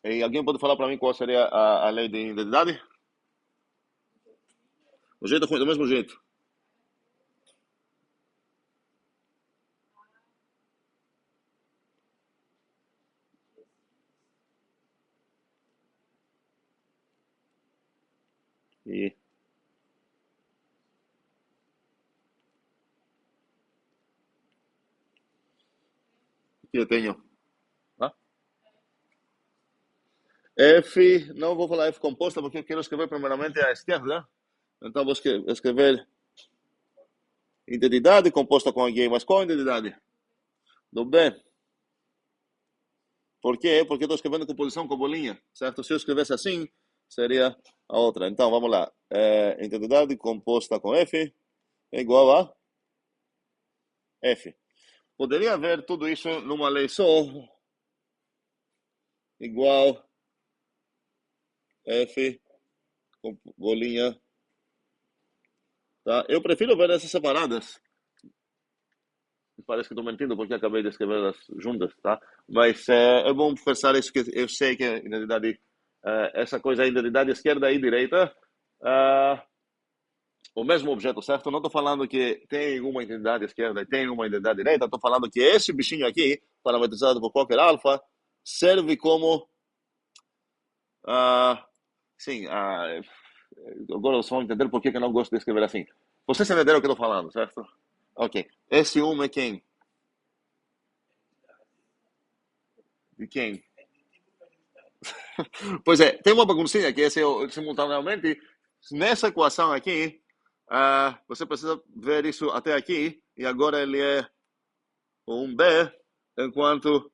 E alguém pode falar para mim qual seria a lei de identidade? Do mesmo jeito. E aqui eu tenho. Tá? F, não vou falar F composta porque eu quero escrever primeiramente à esquerda. Então vou escrever identidade composta com alguém. Mas qual identidade? Do B. Por quê? Porque estou escrevendo composição com bolinha, certo? Se eu escrevesse assim, seria a outra. Então, vamos lá. Identidade composta com F é igual a F. Poderia haver tudo isso numa lei só, igual F com bolinha. Tá? Eu prefiro ver essas separadas. Parece que estou mentindo porque acabei de escrevê-las juntas, tá? Mas é bom pensar isso, que eu sei que a identidade, essa coisa, a identidade esquerda e direita, o mesmo objeto, certo? Não estou falando que tem uma identidade esquerda e tem uma identidade direita, estou falando que esse bichinho aqui, parametrizado por qualquer alfa, serve como, sim, agora vocês vão entender por que eu não gosto de escrever assim. Vocês entenderam o que eu estou falando, certo? Ok. Esse é quem? De quem? Pois é, tem uma baguncinha que é simultaneamente, nessa equação aqui, você precisa ver isso até aqui, e agora ele é um B, enquanto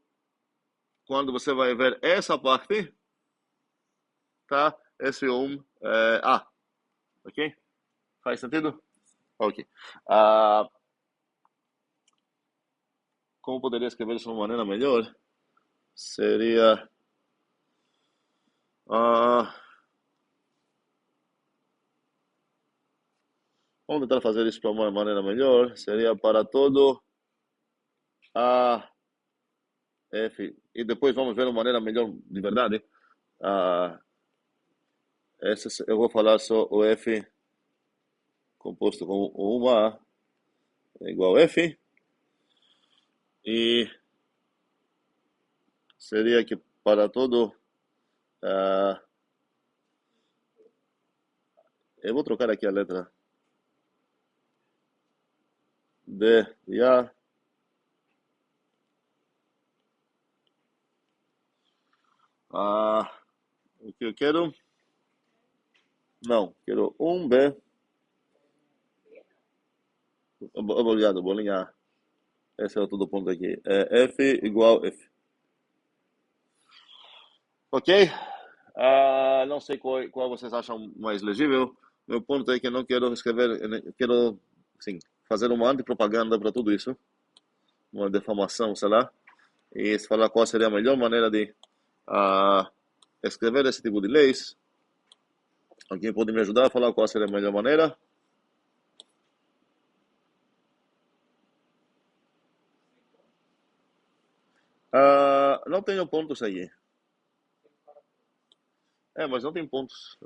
quando você vai ver essa parte, tá? Esse é A, ok? Faz sentido? Ok. Como poderia escrever isso de uma maneira melhor? Seria... ah, vamos tentar fazer isso de uma maneira melhor. Seria para todo A, F. E depois vamos ver uma maneira melhor de verdade. Ah, eu vou falar só o F composto com uma A é igual a F. E seria que para todo... eu vou trocar aqui a letra D e A. O que eu quero? Não, quero um B. Obrigado, bolinha A. Esse é o todo ponto aqui. É F igual F. Ok? Não sei qual vocês acham mais legível. Meu ponto é que eu não quero escrever, eu quero, sim, fazer uma antipropaganda para tudo isso, uma defamação, sei lá, e se falar qual seria a melhor maneira de escrever esse tipo de leis. Alguém pode me ajudar a falar qual seria a melhor maneira? Não tenho pontos aí. Mas não tem pontos.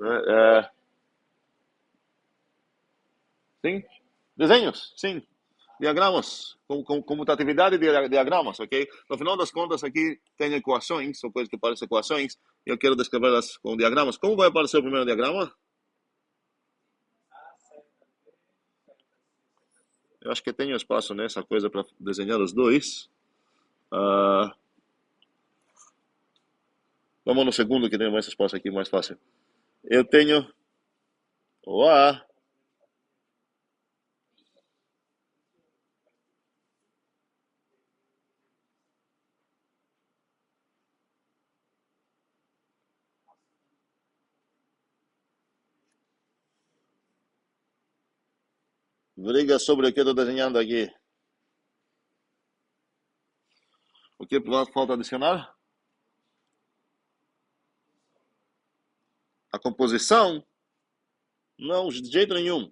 Sim? Desenhos, sim. Diagramas, comutatividade de diagramas, ok? No final das contas, aqui tem equações, são coisas que parecem equações, e eu quero descrevê-las com diagramas. Como vai aparecer o primeiro diagrama? Eu acho que tenho espaço nessa coisa para desenhar os dois. Vamos no segundo, que tem mais espaço aqui, mais fácil. Eu tenho o A, Briga sobre o que eu estou desenhando aqui. O que falta adicionar? A composição? Não, de jeito nenhum.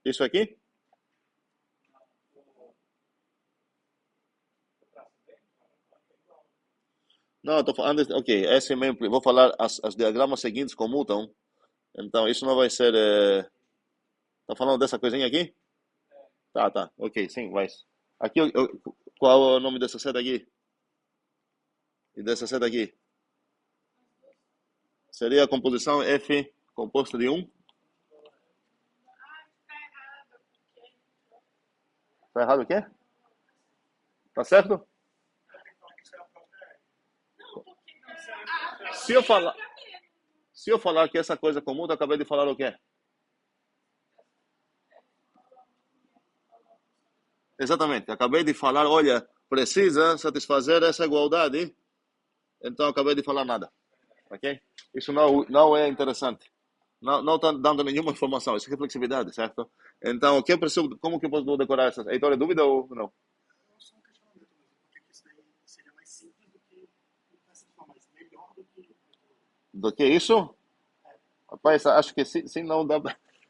Isso aqui? Não, estou falando. Ok, esse é mesmo. Vou falar as diagramas seguintes comutam. Então, isso não vai ser. Tá falando dessa coisinha aqui? Tá, tá. Ok, sim, vai. Aqui, qual é o nome dessa seta aqui? E dessa seta aqui? Seria a composição F composta de 1? Tá errado o quê? Tá certo? Se eu falar, se eu falar que essa coisa é comum, eu acabei de falar o quê? Exatamente. Acabei de falar, olha, precisa satisfazer essa igualdade. Então acabei de falar nada. Ok? Isso não é interessante. Não está dando nenhuma informação. Isso é reflexividade, certo? Então, o que eu preciso, como que eu posso decorar essas? Heitor, é dúvida ou não? Do que isso? Rapaz, acho que se não dá.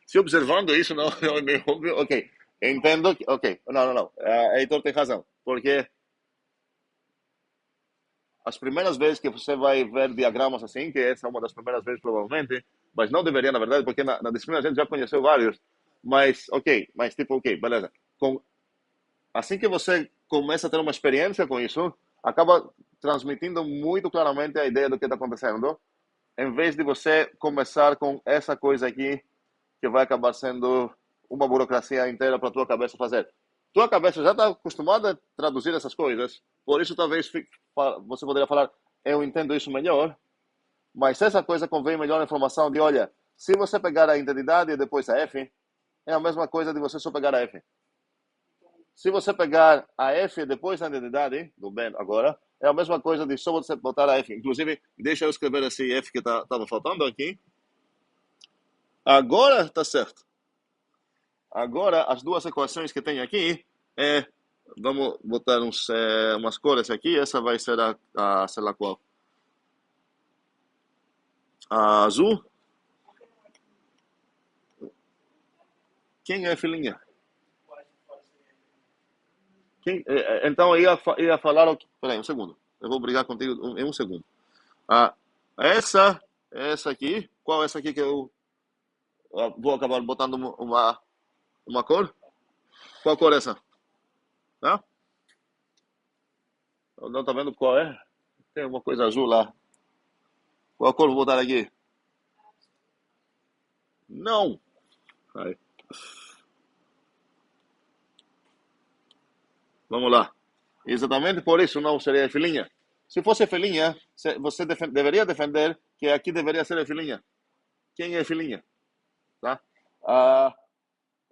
Se observando isso, não é meio óbvio. Ok. Entendo que. Ok. Não, não, não. Heitor tem razão. Porque as primeiras vezes que você vai ver diagramas assim, que essa é uma das primeiras vezes provavelmente, mas não deveria, na verdade, porque na disciplina a gente já conheceu vários. Mas, ok. Mas, tipo, ok, beleza. Assim que você começa a ter uma experiência com isso, acaba transmitindo muito claramente a ideia do que está acontecendo, em vez de você começar com essa coisa aqui que vai acabar sendo uma burocracia inteira para tua cabeça fazer. Tua cabeça já está acostumada a traduzir essas coisas, por isso talvez você poderia falar, eu entendo isso melhor, mas essa coisa convém melhor a informação de, olha, se você pegar a identidade e depois a F, é a mesma coisa de você só pegar a F. Se você pegar a F e depois a identidade, do bem agora, é a mesma coisa de só você botar a F. Inclusive, deixa eu escrever esse F que estava faltando aqui. Agora está certo. Agora, as duas equações que tem aqui é, vamos botar umas cores aqui. Essa vai ser sei lá qual, a azul. Quem é a filhinha? Então, eu ia falar, peraí, um segundo. Eu vou brigar contigo em um segundo. Ah, essa aqui, qual é essa aqui que eu vou acabar botando uma cor? Qual cor é essa? Tá? Não tá vendo qual é? Tem uma coisa azul lá. Qual cor vou botar aqui? Não. Aí, vamos lá. Exatamente por isso não seria filhinha. Se fosse filhinha, você deveria defender que aqui deveria ser a filhinha. Quem é filhinha? Tá? Ah,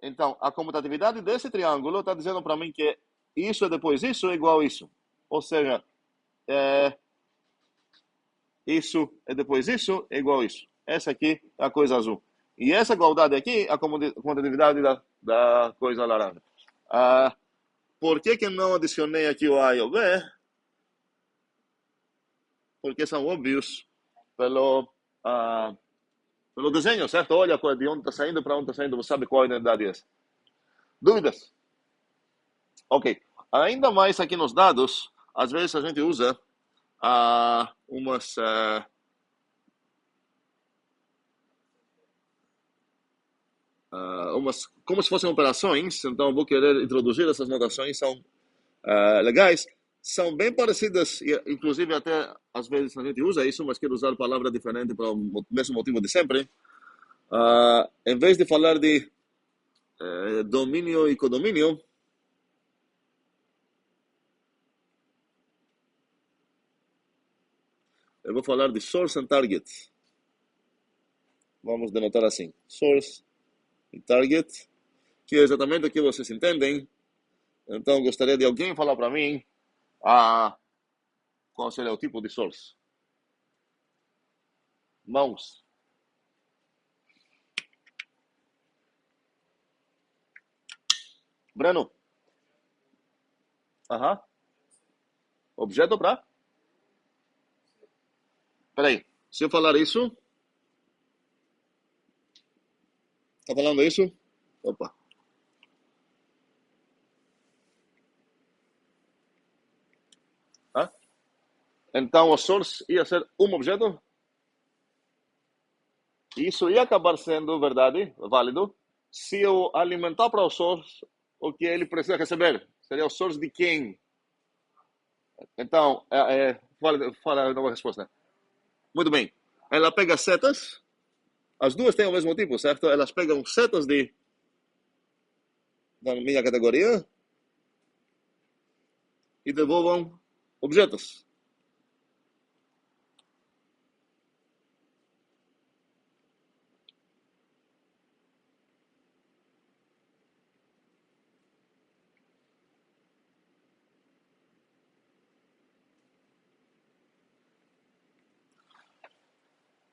então, a comutatividade desse triângulo está dizendo para mim que isso é depois isso é igual a isso. Ou seja, é, isso é depois isso é igual a isso. Essa aqui é a coisa azul. E essa igualdade aqui é a comutatividade da coisa laranja. Ah, por que não adicionei aqui o A e o B? Porque são óbvios pelo, ah, pelo desenho, certo? Olha de onde está saindo para onde está saindo, você sabe qual a identidade é essa. Dúvidas? Ok. Ainda mais aqui nos dados, às vezes a gente usa umas como se fossem operações, então eu vou querer introduzir essas notações, são legais, são bem parecidas, e, inclusive até às vezes a gente usa isso, mas quero usar palavra diferente para o mesmo motivo de sempre. Em vez de falar de domínio e codomínio, eu vou falar de source and target. Vamos denotar assim, source e target, que é exatamente o que vocês entendem. Então, gostaria de alguém falar para mim qual seria o tipo de source. Mãos. Breno, aham, objeto para? Peraí, se eu falar isso, tá falando isso? Opa. Hã? Então o source ia ser um objeto? E isso ia acabar sendo verdade, válido, se eu alimentar para o source o que ele precisa receber. Seria o source de quem? Então, fala a nova resposta. Muito bem. Ela pega setas, as duas têm o mesmo tipo, certo? Elas pegam setas da minha categoria e devolvam objetos.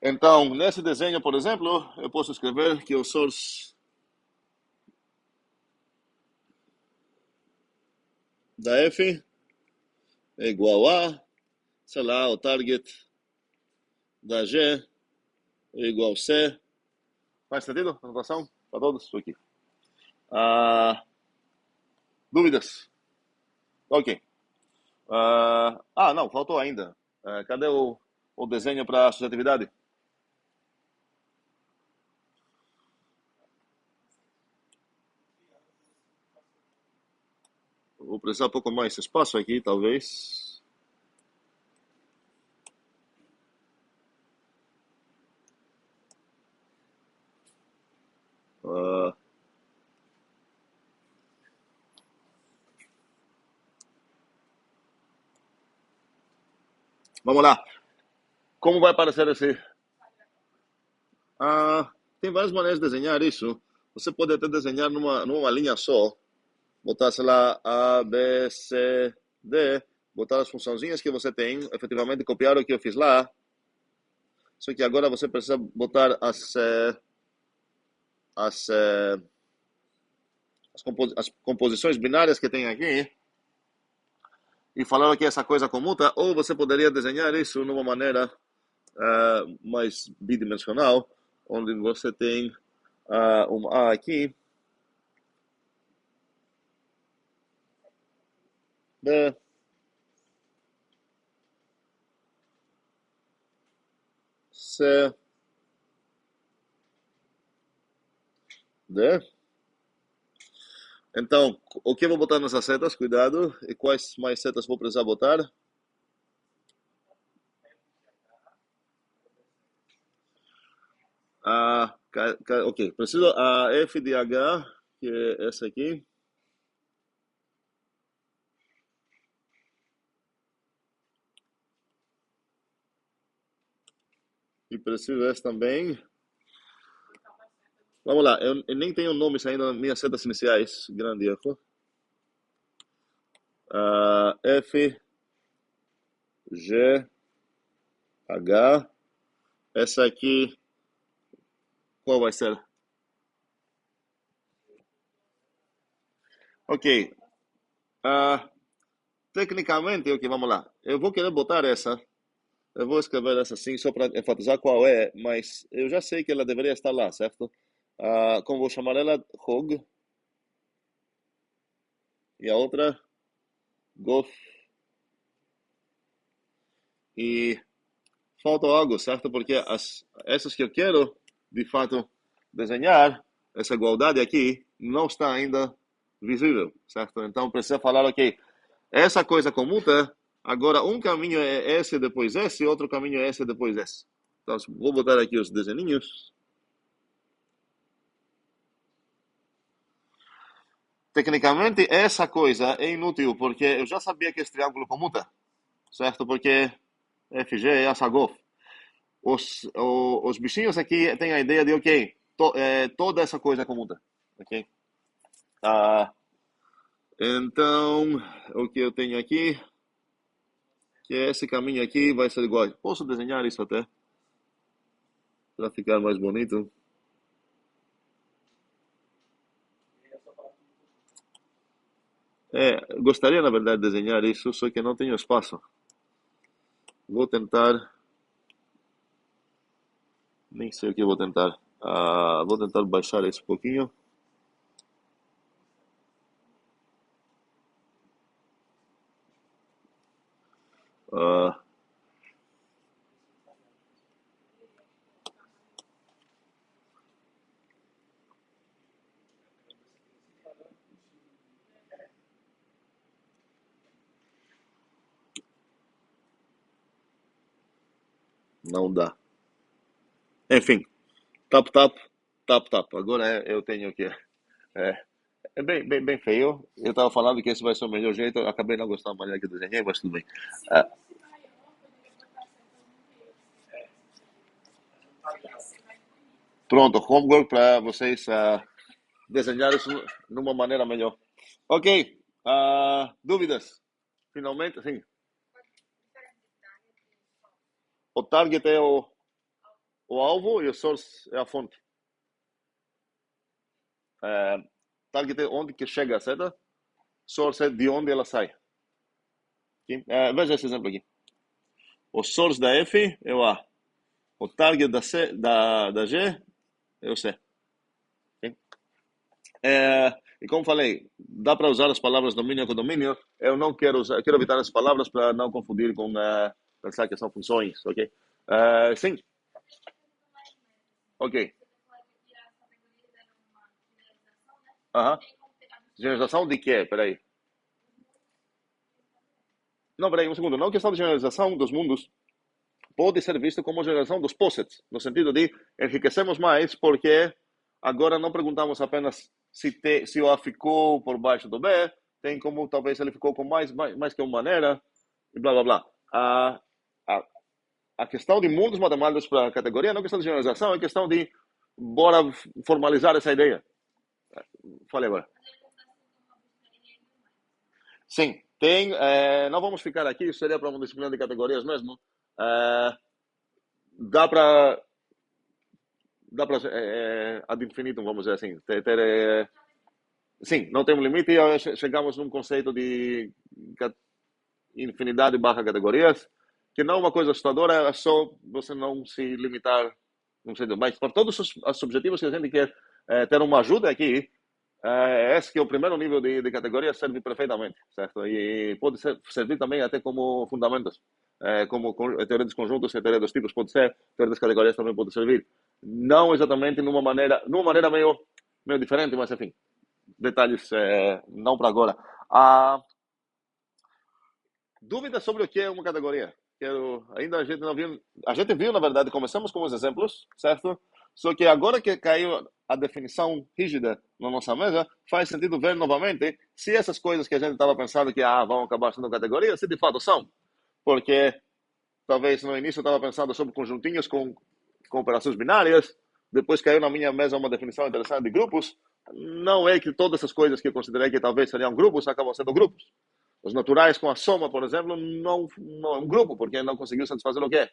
Então, nesse desenho, por exemplo, eu posso escrever que o source da F é igual a, sei lá, o target da G é igual a C. Faz sentido? Anotação para todos? Estou aqui. Dúvidas? Ok. Não, faltou ainda. Cadê o desenho para associatividade? Vou precisar um pouco mais de espaço aqui, talvez. Ah, vamos lá. Como vai aparecer esse? Tem várias maneiras de desenhar isso. Você pode até desenhar numa linha só. Botar, sei lá, A, B, C, D. Botar as funçãozinhas que você tem. Efetivamente copiar o que eu fiz lá. Só que agora você precisa botar as, eh, as composições binárias que tem aqui e falar que essa coisa comuta, ou você poderia desenhar isso numa maneira mais bidimensional, onde você tem um A aqui, B, C, D. Então, o que eu vou botar nessas setas? Cuidado. E quais mais setas vou precisar botar? Ok, preciso a F de H, que é essa aqui. E preciso essa também. Vamos lá, eu nem tenho nomes ainda nas minhas setas iniciais. Grande erro. F, G, H. Essa aqui, qual vai ser? Ok. ah, Tecnicamente, ok, vamos lá. Eu vou querer botar essa. Eu vou escrever essa assim, só para enfatizar qual é, mas eu já sei que ela deveria estar lá, certo? Como vou chamar ela? Hog. E a outra? Gof. E falta algo, certo? Porque essas que eu quero, de fato, desenhar, essa igualdade aqui, não está ainda visível, certo? Então precisa falar, ok, essa coisa comuta, agora um caminho é esse depois esse, outro caminho é esse depois esse. Então vou botar aqui os desenhinhos. Tecnicamente, essa coisa é inútil, porque eu já sabia que esse triângulo comuta, certo? Porque FG é essa golf. Os bichinhos aqui têm a ideia de, ok, toda essa coisa comuta, ok? Ah, então, o que eu tenho aqui, que é esse caminho aqui, vai ser igual. Posso desenhar isso até, para ficar mais bonito. Gostaria, na verdade, de desenhar isso, só que não tenho espaço. Vou tentar, nem sei o que vou tentar. Vou tentar baixar isso um pouquinho. Ah, não dá. Enfim, tap, tap, tap, tap. Agora eu tenho que. É, é bem feio. Eu estava falando que esse vai ser o melhor jeito. Eu acabei não gostando da maneira que eu desenhei, mas tudo bem. Ah, pronto, homework para vocês desenhar isso numa maneira melhor. Ok. Dúvidas? Finalmente, sim. O target é o alvo e o source é a fonte. É, target é onde que chega a seta, source é de onde ela sai. Ok? Veja esse exemplo aqui. O source da F é o A. O target da G é o C. Ok? E como falei, dá para usar as palavras domínio com domínio. Eu não quero usar, eu quero evitar as palavras para não confundir com pensar que são funções, ok? Sim, ok. Aham. Generalização de quê? Peraí. Não, peraí, um segundo. Não questão de generalização dos mundos pode ser visto como geração dos posets, no sentido de enriquecemos mais porque agora não perguntamos apenas se o A ficou por baixo do B, tem como talvez ele ficou com mais que uma maneira, e blá blá blá. A, a questão de mundos matemáticos para a categoria não é questão de generalização, é questão de bora formalizar essa ideia. Falei agora. Sim, tem. Não vamos ficar aqui, isso seria para uma disciplina de categorias mesmo. É, dá para ad infinitum, vamos dizer assim. Sim, não tem um limite e chegamos num conceito de infinidade barra categorias, que não é uma coisa assustadora, é só você não se limitar, não sei, mas para todos os objetivos que a gente quer ter uma ajuda aqui, esse que é o primeiro nível de categoria serve perfeitamente, certo? E pode servir também até como fundamentos, como teoria dos conjuntos e teoria dos tipos pode ser, teoria das categorias também pode servir. Não exatamente numa maneira meio diferente, mas enfim, detalhes não para agora. Ah, dúvidas sobre o que é uma categoria? Ainda a gente não viu, a gente viu na verdade, começamos com os exemplos, certo? Só que agora que caiu a definição rígida na nossa mesa, faz sentido ver novamente se essas coisas que a gente estava pensando que vão acabar sendo categorias, se de fato são. Porque talvez no início eu estava pensando sobre conjuntinhos com operações binárias, depois caiu na minha mesa uma definição interessante de grupos. Não é que todas essas coisas que eu considerei que talvez seriam grupos acabam sendo grupos. Os naturais com a soma, por exemplo, não é um grupo, porque não conseguiu satisfazer o quê?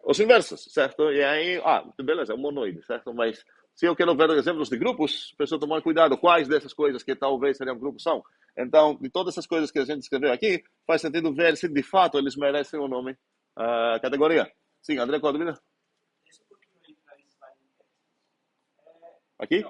Os inversos, certo? E aí, beleza, é um monoide, certo? Mas se eu quero ver exemplos de grupos, preciso tomar cuidado quais dessas coisas que talvez seriam grupos são. Então, de todas essas coisas que a gente escreveu aqui, faz sentido ver se de fato eles merecem o nome, categoria. Sim, André, qual a dúvida? Aqui?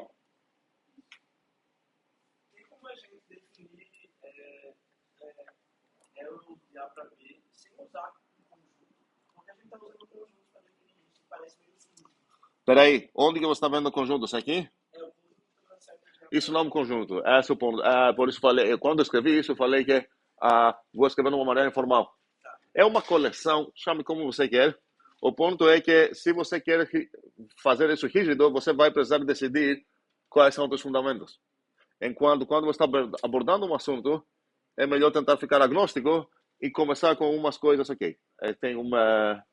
Peraí, onde que você está vendo conjuntos? Aqui? Isso não é um conjunto. Esse é o ponto. Por isso falei, quando eu escrevi isso, eu falei que vou escrever de uma maneira informal. É uma coleção, chame como você quer. O ponto é que se você quer fazer isso rígido, você vai precisar decidir quais são os fundamentos. Enquanto quando você está abordando um assunto, é melhor tentar ficar agnóstico e começar com umas coisas, ok. Tem uma,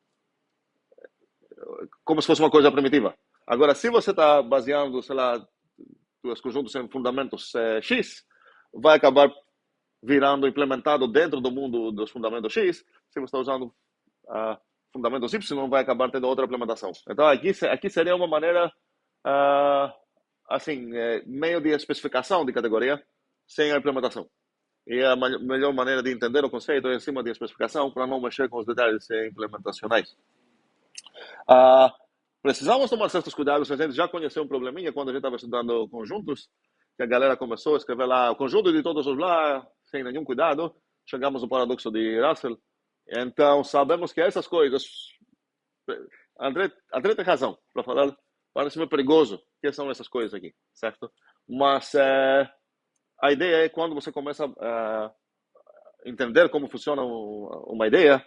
como se fosse uma coisa primitiva. Agora, se você está baseando, sei lá, os conjuntos em fundamentos X, vai acabar virando implementado dentro do mundo dos fundamentos X. Se você está usando fundamentos Y, vai acabar tendo outra implementação. Então, aqui seria uma maneira, assim, meio de especificação de categoria, sem a implementação. E a melhor maneira de entender o conceito é em cima da especificação, para não mexer com os detalhes implementacionais. Precisamos tomar certos cuidados. A gente já conheceu um probleminha quando a gente estava estudando conjuntos, que a galera começou a escrever lá o conjunto de todos os lá, sem nenhum cuidado. Chegamos ao paradoxo de Russell. Então, sabemos que essas coisas... André tem razão para falar, parece meio perigoso que são essas coisas aqui, certo? Mas a ideia é quando você começa a entender como funciona uma ideia,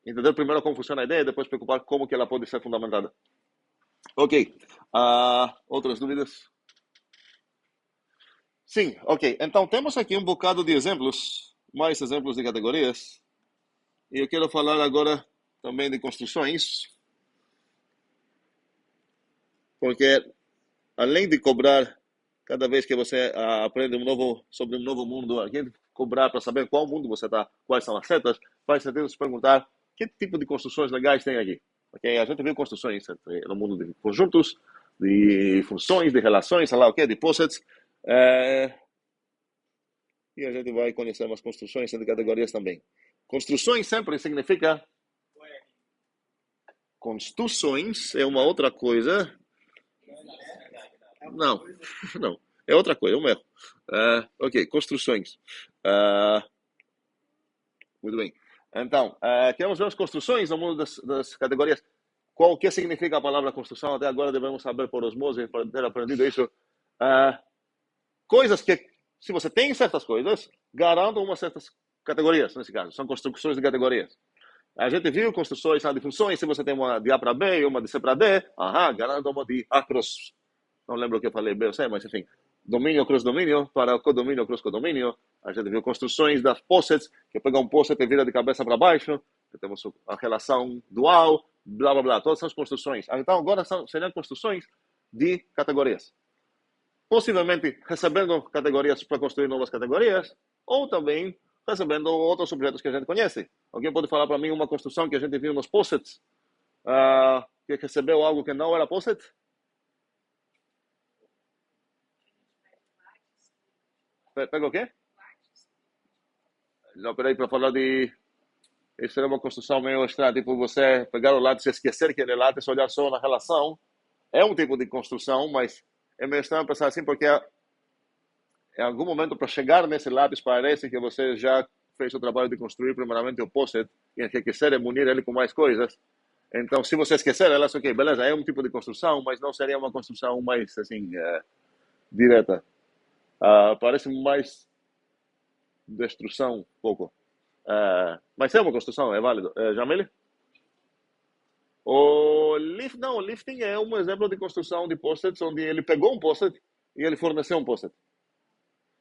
entender primeiro como funciona a ideia, depois preocupar como que ela pode ser fundamentada. Ok. Outras dúvidas? Sim, ok. Então, temos aqui um bocado de exemplos, mais exemplos de categorias. E eu quero falar agora também de construções, porque além de cobrar cada vez que você aprende sobre um novo mundo, além de cobrar para saber qual mundo você está, quais são as setas, faz sentido se perguntar que tipo de construções legais tem aqui. Okay? A gente viu construções no mundo de conjuntos, de funções, de relações, sei lá o que, de posets. E a gente vai conhecer umas construções de categorias também. Construções sempre significa... Construções é uma outra coisa. Não, não. É outra coisa, é um erro. Ok, construções. Muito bem. Então, queremos ver as construções no mundo das categorias. O que significa a palavra construção? Até agora devemos saber por osmose, por ter aprendido isso. Coisas que, se você tem certas coisas, garantam umas certas categorias, nesse caso. São construções de categorias. A gente viu construções de funções, se você tem uma de A para B e uma de C para D, garanta uma de A cross. Não lembro o que eu falei, B ou C, mas enfim. Domínio cross domínio para codomínio cross codomínio. A gente viu construções das posets, que pega um posset e vira de cabeça para baixo. Temos a relação dual, blá blá blá. Todas essas construções. Então agora seriam construções de categorias. Possivelmente recebendo categorias para construir novas categorias, ou também recebendo outros objetos que a gente conhece. Alguém pode falar para mim uma construção que a gente viu nos posets, que recebeu algo que não era posset? Pega o quê? Não, peraí, para falar de... Isso é uma construção meio estranha, tipo você pegar o lápis e esquecer que ele é lápis, olhar só na relação. É um tipo de construção, mas é meio estranho pensar assim, porque em algum momento, para chegar nesse lápis, parece que você já fez o trabalho de construir primeiramente o posset e enriquecer e munir ele com mais coisas. Então, se você esquecer elas, ok, beleza, é um tipo de construção, mas não seria uma construção mais, assim, direta. Parece mais destruição, um pouco. Mas é uma construção, é válido. Jamile? O lifting é um exemplo de construção de possets, onde ele pegou um posset e ele forneceu um posset.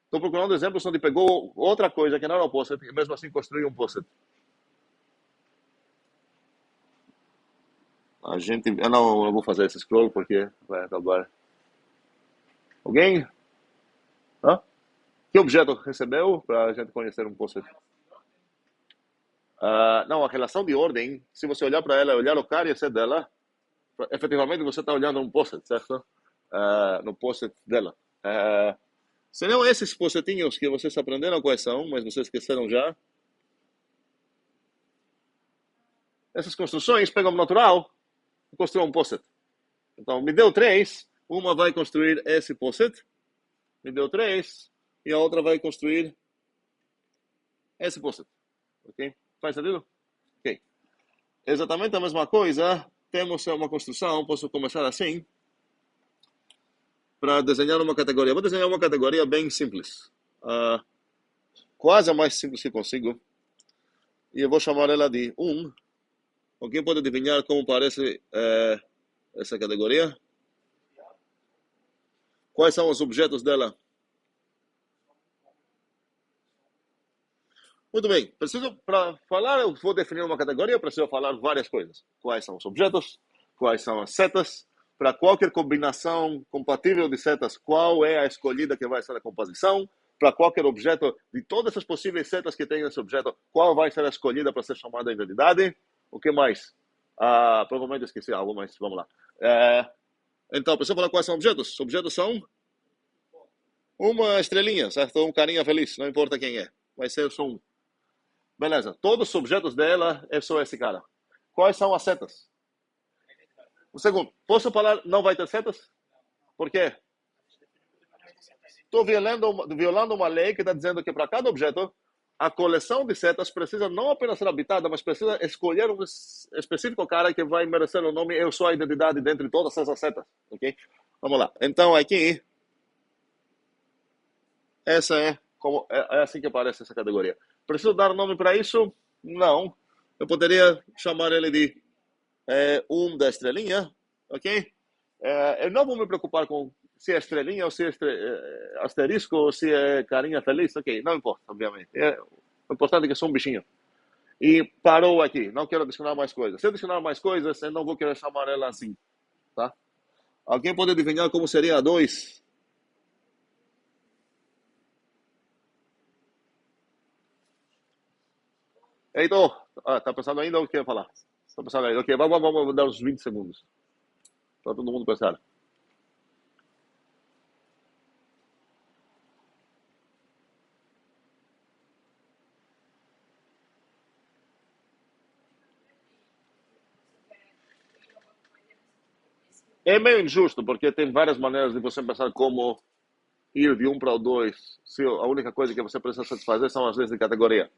Estou procurando exemplos onde pegou outra coisa que não era um posset e mesmo assim construiu um posset. Eu não vou fazer esse scroll porque vai acabar. Alguém? Que objeto recebeu para a gente conhecer um posset? Não, a relação de ordem, se você olhar para ela, olhar o cara e a set dela, efetivamente você está olhando um posset, certo? No posset dela. Seriam esses possetinhos que vocês aprenderam quais são, mas vocês esqueceram já? Essas construções pegam o natural e construam um posset. Então, me deu 3, uma vai construir esse posset, me deu 3, e a outra vai construir esse posset. Ok? Faz sentido? Ok. Exatamente a mesma coisa, temos uma construção, posso começar assim, para desenhar uma categoria. Vou desenhar uma categoria bem simples. Quase a mais simples que consigo. E eu vou chamar ela de 1. Alguém pode adivinhar como parece essa categoria? Quais são os objetos dela? Muito bem. Para falar, eu vou definir uma categoria, eu preciso falar várias coisas. Quais são os objetos? Quais são as setas? Para qualquer combinação compatível de setas, qual é a escolhida que vai ser a composição? Para qualquer objeto, de todas as possíveis setas que tem nesse objeto, qual vai ser a escolhida para ser chamada identidade? O que mais? Provavelmente esqueci algo, mas vamos lá. Então, preciso falar quais são objetos. Objetos são Uma estrelinha, certo? Um carinha feliz, não importa quem é. Vai ser só um. Beleza. Todos os objetos dela é só esse cara. Quais são as setas? O segundo. Posso falar não vai ter setas? Por quê? Estou violando uma lei que está dizendo que para cada objeto, a coleção de setas precisa não apenas ser habitada, mas precisa escolher um específico cara que vai merecer o nome eu sou a identidade dentre todas essas setas. Ok? Vamos lá. Então aqui, essa é assim que aparece essa categoria. Preciso dar nome para isso? Não. Eu poderia chamar ele de da estrelinha, ok? Eu não vou me preocupar com se é estrelinha ou se é asterisco ou se é carinha feliz, ok? Não importa, obviamente. O importante é que sou um bichinho. E parou aqui. Não quero adicionar mais coisas. Se adicionar mais coisas, eu não vou querer chamar ela assim, tá? Alguém pode adivinhar como seria a 2? Heitor, tá pensando ainda ou quer falar? Tá pensando ainda? Ok, vamos dar uns 20 segundos. Para todo mundo pensar. É meio injusto, porque tem várias maneiras de você pensar como ir de um para o dois, se a única coisa que você precisa satisfazer são as leis de categoria.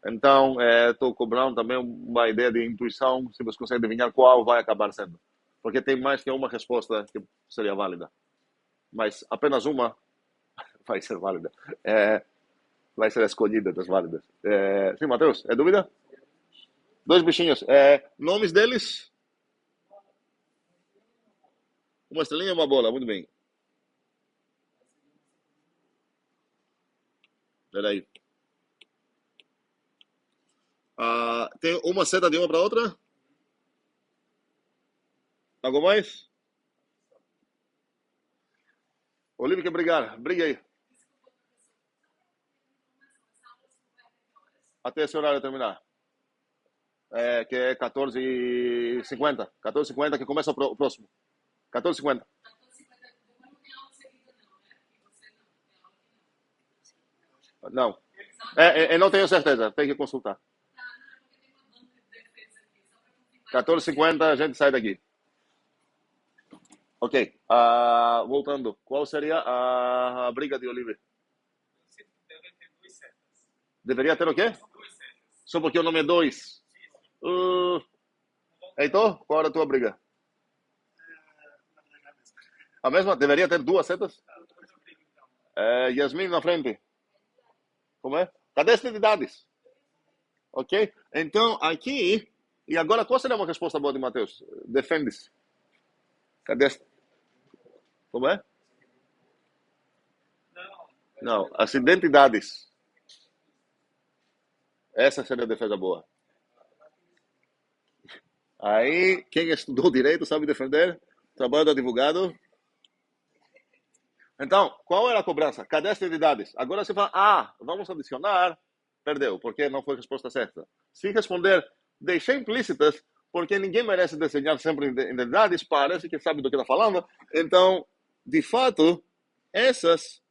Então, estou cobrando também uma ideia de intuição, se você consegue adivinhar qual vai acabar sendo. Porque tem mais que uma resposta que seria válida. Mas apenas uma vai ser válida. Vai ser escolhida das válidas. Sim, Matheus, é dúvida? Dois bichinhos. Nomes deles? Uma estrelinha e uma bola. Muito bem. Peraí. Tem uma seta de uma para outra? Algo mais? Olívio quer brigar. Briga aí. Até esse horário terminar. Que é 14h50. 14h50 que começa o próximo. 14h50. Não. Eu não tenho certeza. Tem que consultar. 14h50 a gente sai daqui. Ok. Voltando. Qual seria a briga de Olívio? Deveria ter o quê? Só porque o nome é 2. Heitor, qual era a tua briga? A mesma? Deveria ter duas setas? Yasmin na frente. Como é? Cadê as identidades? Ok? Então, aqui... E agora, qual seria uma resposta boa de Matheus? Defende-se. Cadê as... Como é? Não, as identidades. Essa seria a defesa boa. Aí, quem estudou direito sabe defender. Trabalho do advogado. Então, qual era a cobrança? Cadê as identidades? Agora você fala, vamos adicionar. Perdeu, porque não foi a resposta certa. Se responder, deixei implícitas, porque ninguém merece desenhar sempre identidades, parece que sabe do que está falando. Então, de fato, essas,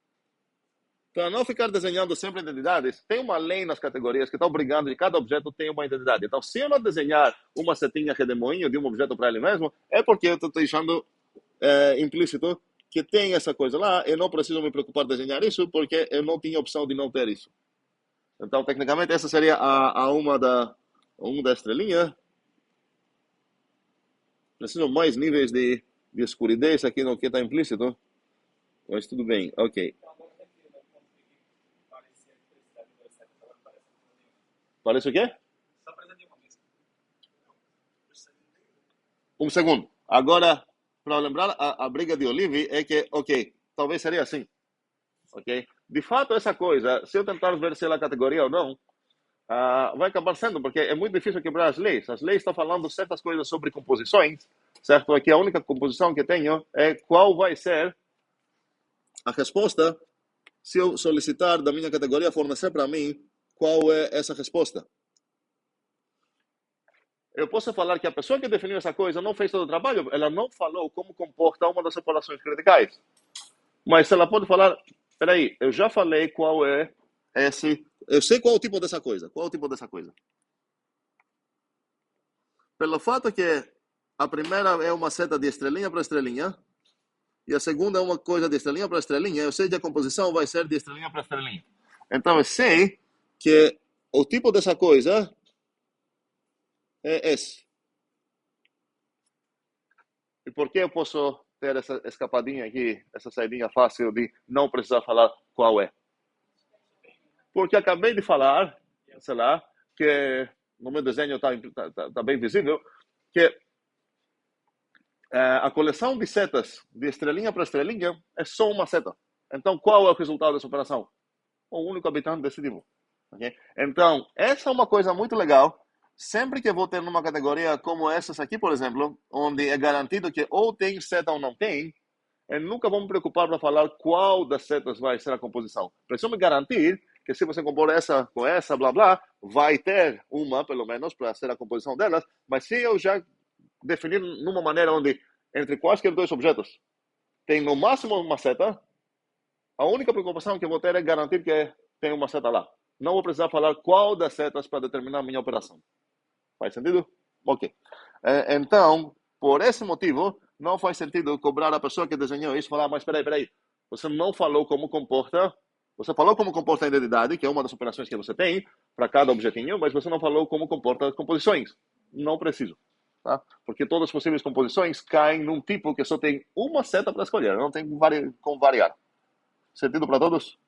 para não ficar desenhando sempre identidades, tem uma lei nas categorias que está obrigando que cada objeto tenha uma identidade. Então, se eu não desenhar uma setinha redemoinho de um objeto para ele mesmo, é porque eu estou deixando implícito que tem essa coisa lá, eu não preciso me preocupar em desenhar isso, porque eu não tinha opção de não ter isso. Então, tecnicamente, essa seria uma da estrelinha. Preciso mais níveis de escuridez aqui no que está implícito. Mas tudo bem, ok. Parece o quê? Um segundo. Agora, para lembrar, a briga de Olive é que, ok, talvez seria assim. Ok? De fato, essa coisa, se eu tentar ver se ela é categoria ou não, vai acabar sendo, porque é muito difícil quebrar as leis. As leis estão falando certas coisas sobre composições, certo? Aqui a única composição que tenho é qual vai ser a resposta se eu solicitar da minha categoria fornecer para mim qual é essa resposta. Eu posso falar que a pessoa que definiu essa coisa não fez todo o trabalho, ela não falou como comporta uma das operações criticais. Mas ela pode falar, Peraí, eu já falei qual é esse. Eu sei qual é o tipo dessa coisa. Qual é o tipo dessa coisa? Pelo fato que a primeira é uma seta de estrelinha para estrelinha, e a segunda é uma coisa de estrelinha para estrelinha, eu sei que a composição vai ser de estrelinha para estrelinha. Então eu sei que o tipo dessa coisa é esse. E por que eu posso ter essa escapadinha aqui, essa saidinha fácil de não precisar falar qual é? Porque acabei de falar, sei lá, que no meu desenho está bem visível, que a coleção de setas de estrelinha para estrelinha é só uma seta. Então, qual é o resultado dessa operação? O único habitante desse tipo. Okay? Então, essa é uma coisa muito legal. Sempre que eu vou ter numa categoria como essas aqui, por exemplo, onde é garantido que ou tem seta ou não tem, eu nunca vou me preocupar para falar qual das setas vai ser a composição. Preciso me garantir que se você compor essa com essa, blá blá, vai ter uma, pelo menos, para ser a composição delas. Mas se eu já definir numa maneira onde, entre quaisquer dois objetos, tem no máximo uma seta, a única preocupação que eu vou ter é garantir que tem uma seta lá. Não vou precisar falar qual das setas para determinar a minha operação. Faz sentido? Ok. Então, por esse motivo, não faz sentido cobrar a pessoa que desenhou isso e falar, mas peraí, você não falou como comporta, você falou como comporta a identidade, que é uma das operações que você tem para cada objetinho, mas você não falou como comporta as composições. Não preciso. Tá? Porque todas as possíveis composições caem num tipo que só tem uma seta para escolher, não tem como variar. Sentido para todos?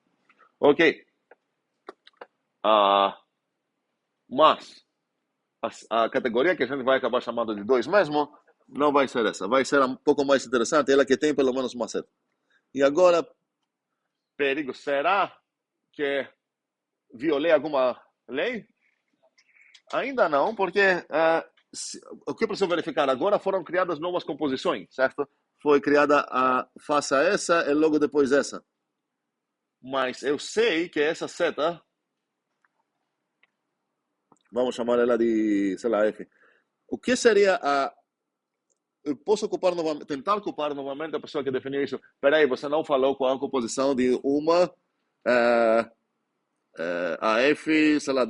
Ok. Mas a categoria que a gente vai acabar chamando de 2 mesmo, não vai ser essa. Vai ser um pouco mais interessante, ela que tem pelo menos uma seta. E agora, perigo, será que violei alguma lei? Ainda não, porque o que eu preciso verificar agora foram criadas novas composições, certo? Foi criada a faça essa e logo depois essa. Mas eu sei que essa seta, vamos chamar ela de, sei lá, F. O que seria a eu posso ocupar novamente, tentar ocupar novamente a pessoa que definiu isso. Peraí, você não falou qual a composição de uma a F, sei lá,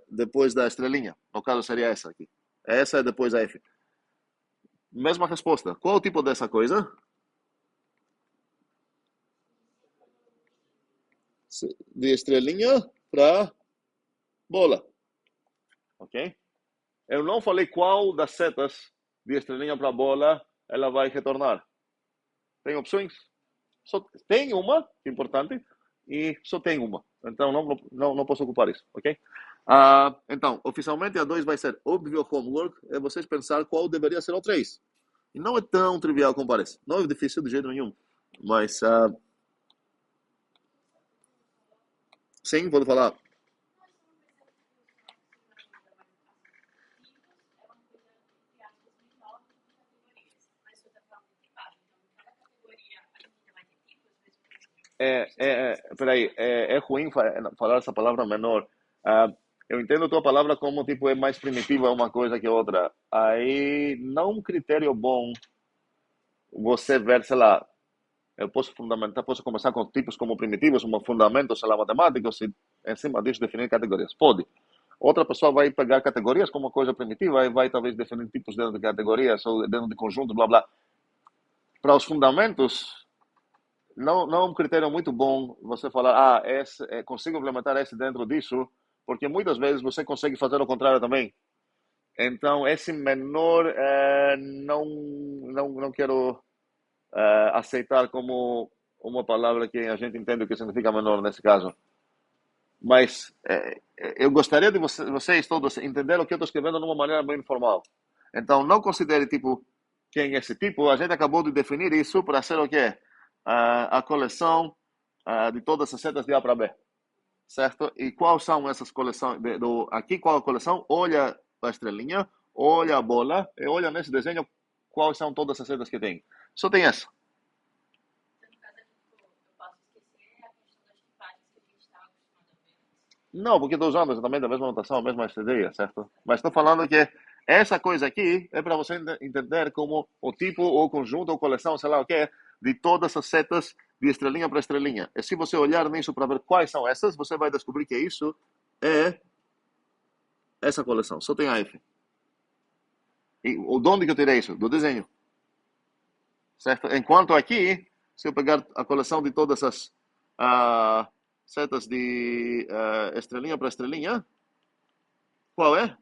depois da estrelinha. No caso seria essa aqui. Essa é depois da F. Mesma resposta. Qual o tipo dessa coisa? De estrelinha para bola. Ok? Eu não falei qual das setas de estrelinha para bola ela vai retornar. Tem opções? Só tem uma, importante, e só tem uma. Então não posso ocupar isso, ok? Então, oficialmente a 2 vai ser óbvio homework, é vocês pensar qual deveria ser o 3. E não é tão trivial como parece. Não é difícil de jeito nenhum. Mas, sim, pode falar. Peraí, é ruim falar essa palavra menor. Ah, eu entendo a tua palavra como tipo é mais primitiva uma coisa que outra. Aí não um critério bom você ver, sei lá, eu posso fundamentar, posso começar com tipos como primitivos, como fundamentos, sei lá, matemáticos e em cima disso definir categorias. Pode. Outra pessoa vai pegar categorias como coisa primitiva e vai talvez definir tipos dentro de categorias ou dentro de conjuntos, blá blá. Para os fundamentos, não é um critério muito bom você falar, consigo implementar esse dentro disso, porque muitas vezes você consegue fazer o contrário também. Então, esse menor, não quero aceitar como uma palavra que a gente entende o que significa menor nesse caso. Mas eu gostaria de vocês todos entenderem o que eu estou escrevendo de uma maneira bem informal. Então, não considere, tipo, quem é esse tipo. A gente acabou de definir isso para ser o quê? A coleção de todas as setas de A para B. Certo? E quais são essas coleções? Aqui, qual a coleção? Olha a estrelinha, olha a bola, e olha nesse desenho quais são todas as setas que tem. Só tem essa. Não, porque estou usando exatamente a mesma notação, a mesma ideia, certo? Mas estou falando que essa coisa aqui é para você entender como o tipo, ou conjunto, ou coleção, sei lá o que, de todas as setas de estrelinha para estrelinha. E se você olhar nisso para ver quais são essas, você vai descobrir que isso é essa coleção. Só tem a F. E de onde que eu tirei isso? Do desenho. Certo? Enquanto aqui, se eu pegar a coleção de todas as setas de estrelinha para estrelinha, qual é?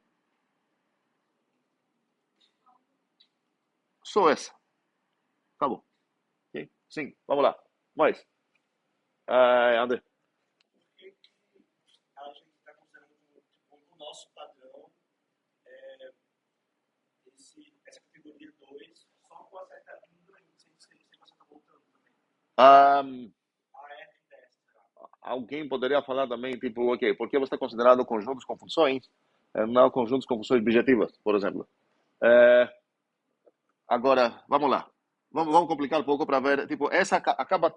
Só essa. Acabou. Okay? Sim, vamos lá. Mais. André. A gente está considerando tipo, o nosso padrão, essa categoria 2 só com a certa língua, sem você está voltando também. A F10. Alguém poderia falar também, tipo, ok, por que você está considerando conjuntos com funções, não conjuntos com funções objetivas, por exemplo? Agora, vamos lá. Vamos complicar um pouco para ver, tipo, essa acaba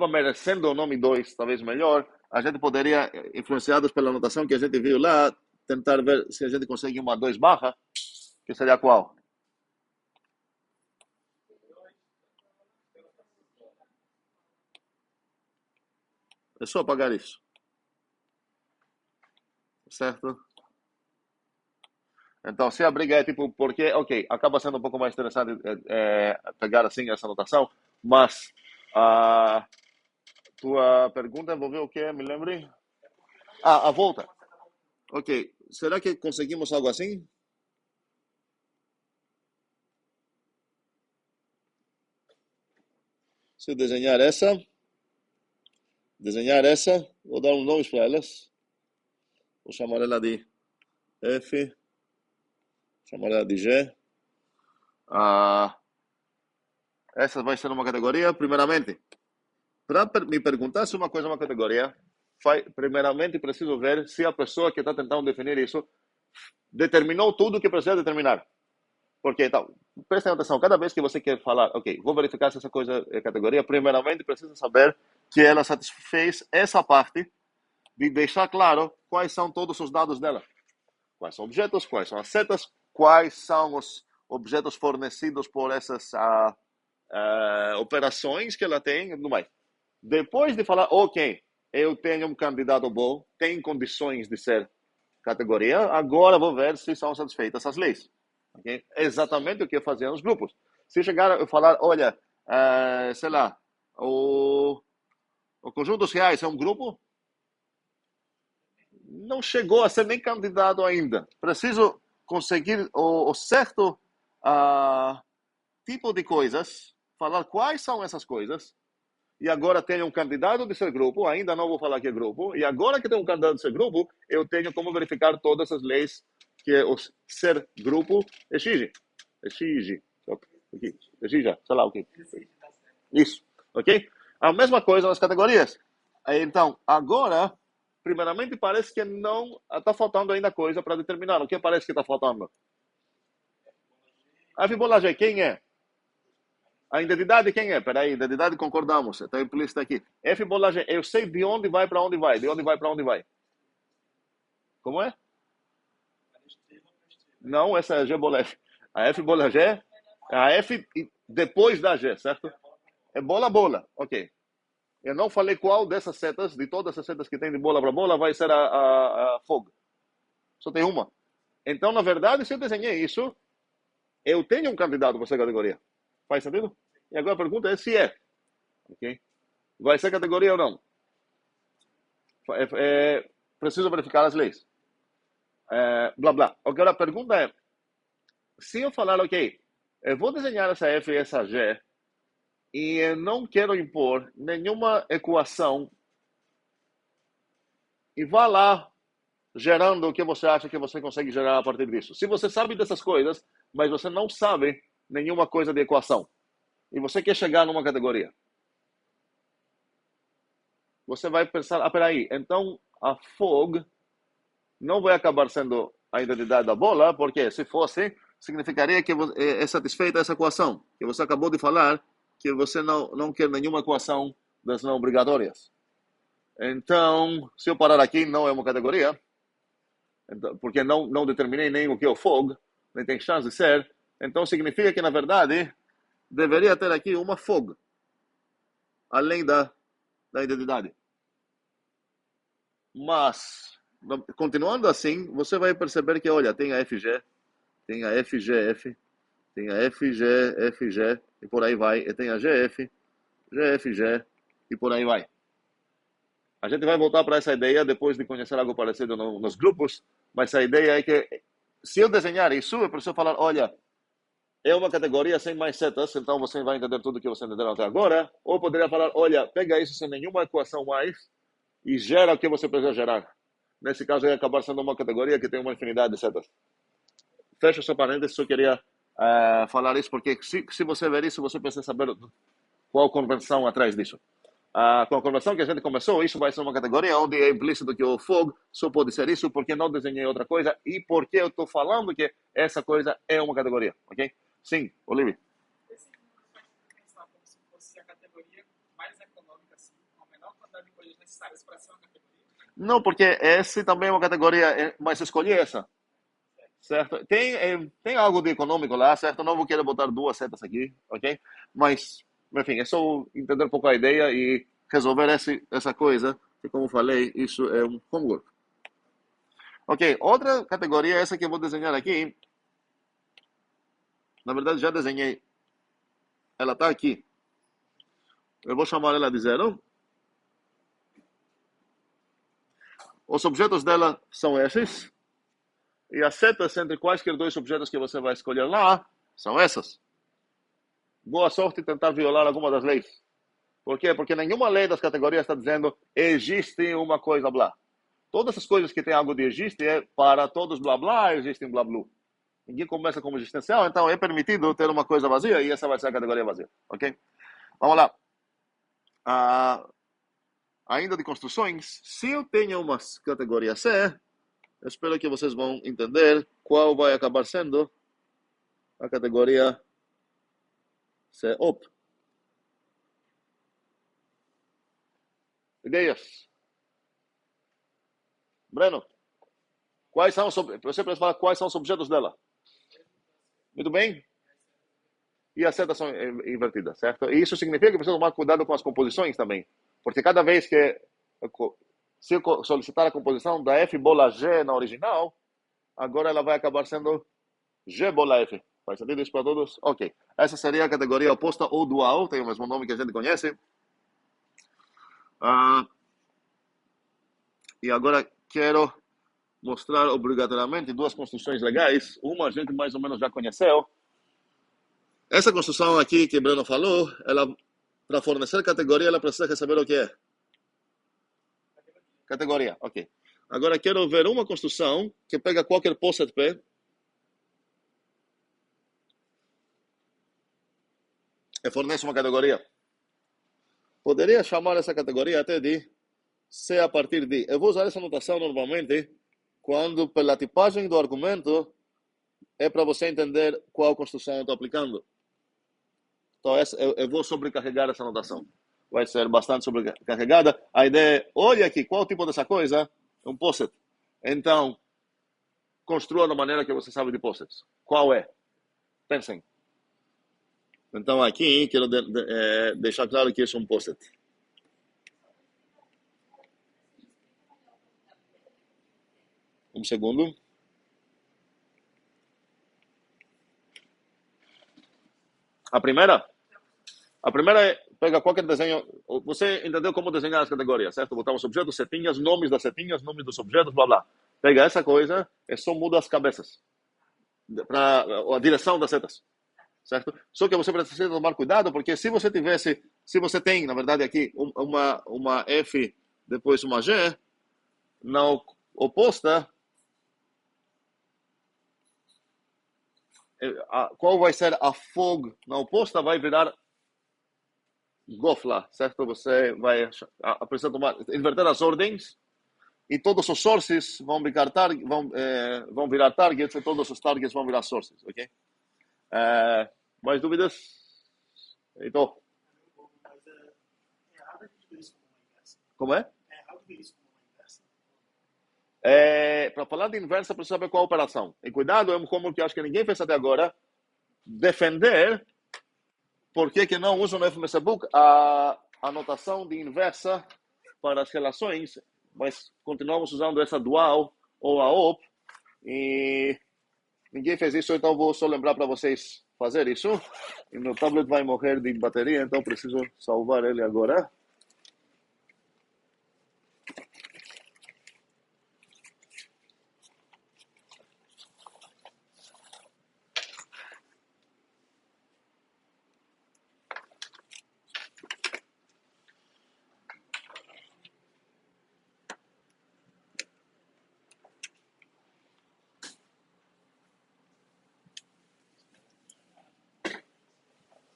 merecendo o nome 2, talvez melhor. A gente poderia, influenciados pela anotação que a gente viu lá, tentar ver se a gente consegue uma 2 barra, que seria qual? É só apagar isso. Certo? Então, se a briga é tipo, porque, ok, acaba sendo um pouco mais interessante pegar assim essa anotação, mas a tua pergunta envolveu o quê? Me lembre? A volta. Ok, será que conseguimos algo assim? Se eu desenhar essa, vou dar um nome para elas. Vou chamar ela de F, chamar ela de G. Essa vai ser uma categoria, primeiramente. Para me perguntar se uma coisa é uma categoria, primeiramente preciso ver se a pessoa que está tentando definir isso determinou tudo o que precisa determinar. Porque, então, prestem atenção, cada vez que você quer falar, ok, vou verificar se essa coisa é categoria, primeiramente precisa saber que ela satisfez essa parte de deixar claro quais são todos os dados dela. Quais são objetos, quais são as setas, quais são os objetos fornecidos por essas operações que ela tem e tudo mais. Depois de falar, ok, eu tenho um candidato bom, tem condições de ser categoria, agora vou ver se são satisfeitas as leis. Okay? Exatamente o que eu fazia nos grupos. Se chegar a falar, olha, sei lá, o conjunto dos reais é um grupo, não chegou a ser nem candidato ainda. Preciso conseguir o certo tipo de coisas, falar quais são essas coisas, e agora tenho um candidato de ser grupo, ainda não vou falar que é grupo, e agora que tenho um candidato de ser grupo, eu tenho como verificar todas as leis que o ser grupo exige. Exige. Exige, sei lá o que. Isso, ok? A mesma coisa nas categorias. Então, agora, primeiramente, parece que não está faltando ainda coisa para determinar. O que parece que está faltando? A Fibonacci, quem é? A identidade quem é? Peraí, identidade concordamos, está implícita aqui. F Bolagé, eu sei de onde vai para onde vai, de onde vai para onde vai. Como é? Não, essa é a G Bolagé. A F Bolagé, a F depois da G, certo? É bola, ok. Eu não falei qual dessas setas, de todas as setas que tem de bola para bola, vai ser a fogo. Só tem uma. Então, na verdade, se eu desenhei isso, eu tenho um candidato para essa categoria. Faz sentido? E agora a pergunta é se é. Ok? Vai ser categoria ou não? Preciso verificar as leis. Blá, blá. Agora a pergunta é, se eu falar, ok, eu vou desenhar essa F e essa G, e eu não quero impor nenhuma equação, e vá lá gerando o que você acha que você consegue gerar a partir disso. Se você sabe dessas coisas, mas você não sabe nenhuma coisa de equação, e você quer chegar numa categoria, você vai pensar, peraí, então a fog não vai acabar sendo a identidade da bola, porque se fosse, significaria que é satisfeita essa equação, que você acabou de falar, que você não quer nenhuma equação das não obrigatórias. Então, se eu parar aqui, não é uma categoria, então, porque não determinei nem o que é o fog, nem tem chance de ser, então significa que, na verdade, deveria ter aqui uma fog, além da identidade. Mas, continuando assim, você vai perceber que, olha, tem a FG, tem a FGF, tem a FG, e por aí vai, e tem a GF, GFG, e por aí vai. A gente vai voltar para essa ideia depois de conhecer algo parecido nos grupos, mas a ideia é que, se eu desenhar isso, eu preciso falar, olha, é uma categoria sem mais setas, então você vai entender tudo que você entendeu até agora, ou poderia falar, olha, pega isso sem nenhuma equação mais e gera o que você precisa gerar. Nesse caso, vai acabar sendo uma categoria que tem uma infinidade de setas. Fecha essa parênteses, só queria falar isso, porque se você ver isso, você precisa saber qual a convenção atrás disso. Com a convenção que a gente começou, isso vai ser uma categoria onde é implícito que o fog só pode ser isso porque não desenhei outra coisa e porque eu estou falando que essa coisa é uma categoria, ok? Sim, Olivia. Esse número pode pensar como se fosse a categoria mais econômica, assim, com a menor quantidade de coisas necessárias para ser uma categoria? Não, porque essa também é uma categoria, mas escolhi essa. Certo? Tem algo de econômico lá, certo? Não vou querer botar duas setas aqui, ok? Mas, enfim, é só entender um pouco a ideia e resolver essa coisa, que como falei, isso é um homework. Ok, outra categoria, essa que eu vou desenhar aqui, na verdade já desenhei, ela está aqui. Eu vou chamar ela de zero. Os objetos dela são esses. E as setas entre quaisquer dois objetos que você vai escolher lá são essas. Boa sorte em tentar violar alguma das leis. Por quê? Porque nenhuma lei das categorias está dizendo existe uma coisa blá. Todas as coisas que tem algo de existe é para todos blá blá, existem blá blá. Ninguém começa como existencial, então é permitido ter uma coisa vazia e essa vai ser a categoria vazia. Ok? Vamos lá. Ainda de construções, se eu tenho uma categoria C, eu espero que vocês vão entender qual vai acabar sendo a categoria C op. Ideias? Breno, quais são você precisa falar quais são os objetos dela. Muito bem? E as setas são invertidas, certo? E isso significa que precisa tomar cuidado com as composições também. Porque cada vez que se eu solicitar a composição da F bola G na original, agora ela vai acabar sendo G bola F. Faz sentido isso para todos? Ok. Essa seria a categoria oposta ou dual, tem o mesmo nome que a gente conhece. E agora quero mostrar obrigatoriamente duas construções legais. Uma a gente mais ou menos já conheceu. Essa construção aqui que o Breno falou, ela, para fornecer categoria, ela precisa receber o que é? Categoria, ok. Agora quero ver uma construção que pega qualquer poset P e fornece uma categoria. Poderia chamar essa categoria até de C a partir de. Eu vou usar essa notação normalmente quando, pela tipagem do argumento, é para você entender qual construção eu estou aplicando. Então, eu vou sobrecarregar essa notação. Vai ser bastante sobrecarregada. A ideia é, olha aqui, qual o tipo dessa coisa? Um poset. Então, construa da maneira que você sabe de posets. Qual é? Pensem. Então, aqui, quero deixar claro que isso é um poset. Um segundo. A primeira é pega qualquer desenho. Você entendeu como desenhar as categorias, certo? Botamos objetos, setinhas, nomes das setinhas, nomes dos objetos, blá blá. Pega essa coisa e só muda as cabeças para a direção das setas, certo? Só que você precisa tomar cuidado porque se você tem, na verdade, aqui uma F depois uma G na oposta, qual vai ser a fog na oposta vai virar gofla, certo? Você vai precisar inverter as ordens e todos os sources vão virar targets e todos os targets vão virar sources, ok? Mais dúvidas? Então, como é? Para falar de inversa, precisa saber qual a operação. E cuidado, é como que acho que ninguém fez até agora, defender por que não usam no FMS Book a anotação de inversa para as relações, mas continuamos usando essa dual ou a OP, e ninguém fez isso, então vou só lembrar para vocês fazer isso. E meu tablet vai morrer de bateria, então preciso salvar ele agora.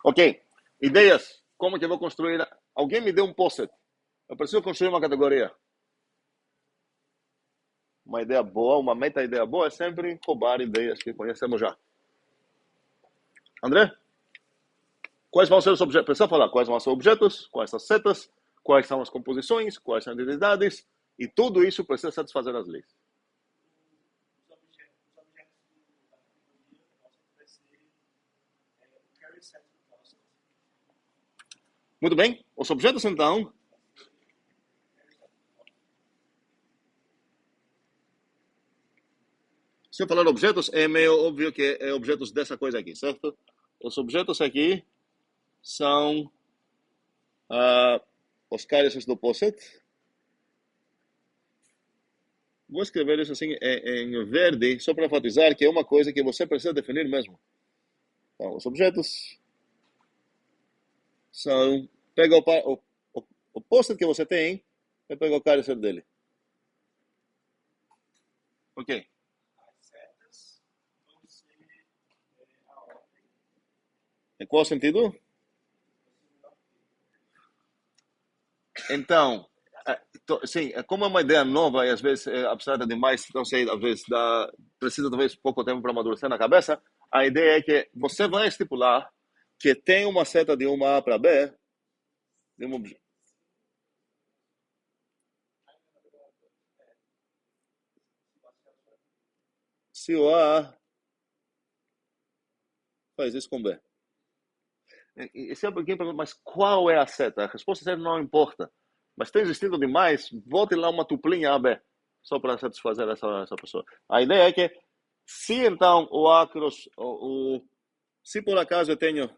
Ok, ideias. Como que eu vou construir? Alguém me deu um post-it. Eu preciso construir uma categoria. Uma ideia boa, uma meta-ideia boa é sempre roubar ideias que conhecemos já. André? Quais vão ser os objetos? Precisa falar quais vão ser os objetos, quais são as setas, quais são as composições, quais são as identidades, e tudo isso precisa satisfazer as leis. Muito bem. Os objetos, então, se eu falar objetos, é meio óbvio que é objetos dessa coisa aqui, certo? Os objetos aqui são os cálices do post-it. Vou escrever isso assim em verde, só para enfatizar que é uma coisa que você precisa definir mesmo. Então, os objetos são... Pega o post-it que você tem e pega o cálice dele. Ok. Em qual sentido? Então, sim, como é uma ideia nova e às vezes é abstrata demais, não sei, às vezes precisa talvez pouco tempo para amadurecer na cabeça, a ideia é que você vai estipular que tem uma seta de uma A para B, de uma... Se o A faz isso com B. E se alguém pergunta, mas qual é a seta? A resposta certa não importa. Mas tem existido demais, bote lá uma tuplinha AB, só para satisfazer essa pessoa. A ideia é que, se então o acros, se por acaso eu tenho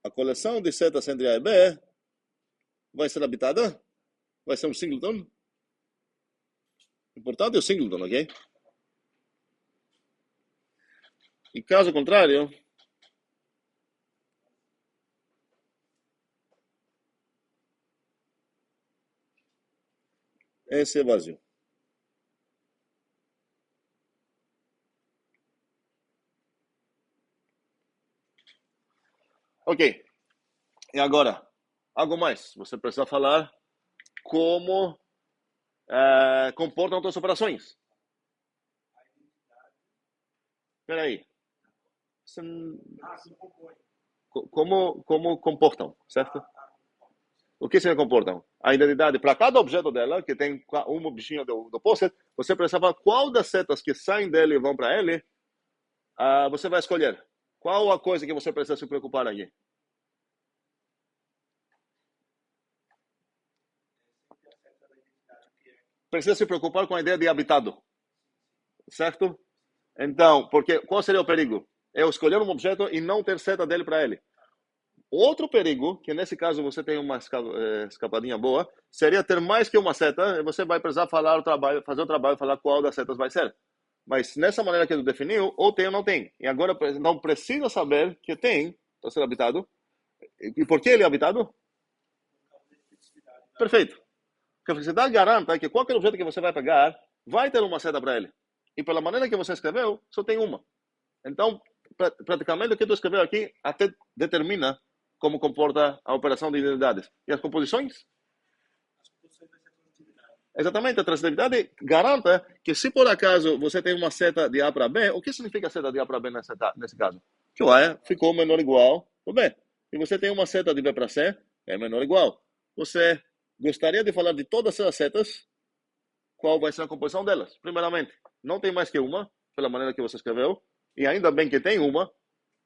a coleção de setas entre A e B, vai ser habitada, vai ser um singleton. Importante é o singleton, ok? E caso contrário, esse é vazio. Ok. E agora, algo mais. Você precisa falar como comportam suas operações. Espera aí. Como comportam, certo? O que se comportam? A identidade, para cada objeto dela, que tem um bichinho do post-it, você precisa falar qual das setas que saem dele e vão para ele, você vai escolher. Qual a coisa que você precisa se preocupar aqui? Precisa se preocupar com a ideia de habitado, certo? Então, porque qual seria o perigo? Eu escolher um objeto e não ter seta dele para ele. Outro perigo, que nesse caso você tem uma escapadinha boa, seria ter mais que uma seta, e você vai precisar fazer o trabalho, falar qual das setas vai ser. Mas nessa maneira que tu definiu, ou tem ou não tem. E agora não precisa saber que tem para ser habitado. E por que ele é habitado? Perfeito. Porque a felicidade garanta que qualquer objeto que você vai pegar vai ter uma seta para ele. E pela maneira que você escreveu, só tem uma. Então, praticamente o que tu escreveu aqui até determina como comporta a operação de identidades. E as composições? Exatamente, a transitividade garanta que se por acaso você tem uma seta de A para B, o que significa seta de A para B nesse caso? Que o A ficou menor ou igual ao B. E você tem uma seta de B para C, é menor ou igual. Você gostaria de falar de todas essas setas qual vai ser a composição delas. Primeiramente, não tem mais que uma, pela maneira que você escreveu, e ainda bem que tem uma,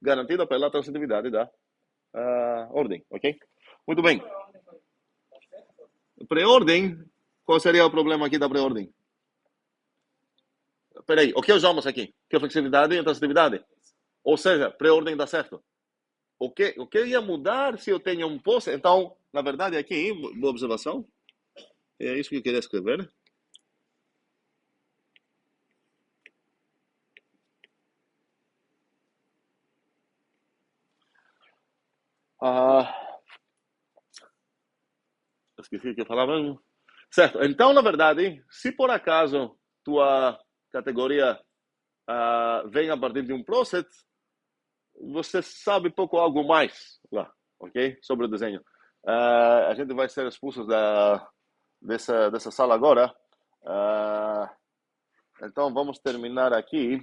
garantida pela transitividade da ordem, ok? Muito bem. Pré-ordem, qual seria o problema aqui da pré-ordem? Peraí, o que usamos aqui? Que é flexibilidade e transitividade? Ou seja, pré-ordem dá certo. O que ia mudar se eu tenho um post? Então, na verdade, aqui, boa observação, é isso que eu queria escrever. Esqueci o que eu falava. Certo, então, na verdade, se por acaso tua categoria vem a partir de um preset, você sabe pouco algo mais lá, ok? Sobre o desenho. A gente vai ser expulsos dessa sala agora. Então, vamos terminar aqui.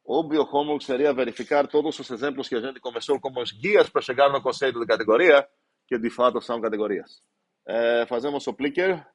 Óbvio como seria verificar todos os exemplos que a gente começou como os guias para chegar no conceito de categoria, que de fato são categorias. Fazemos o clicker.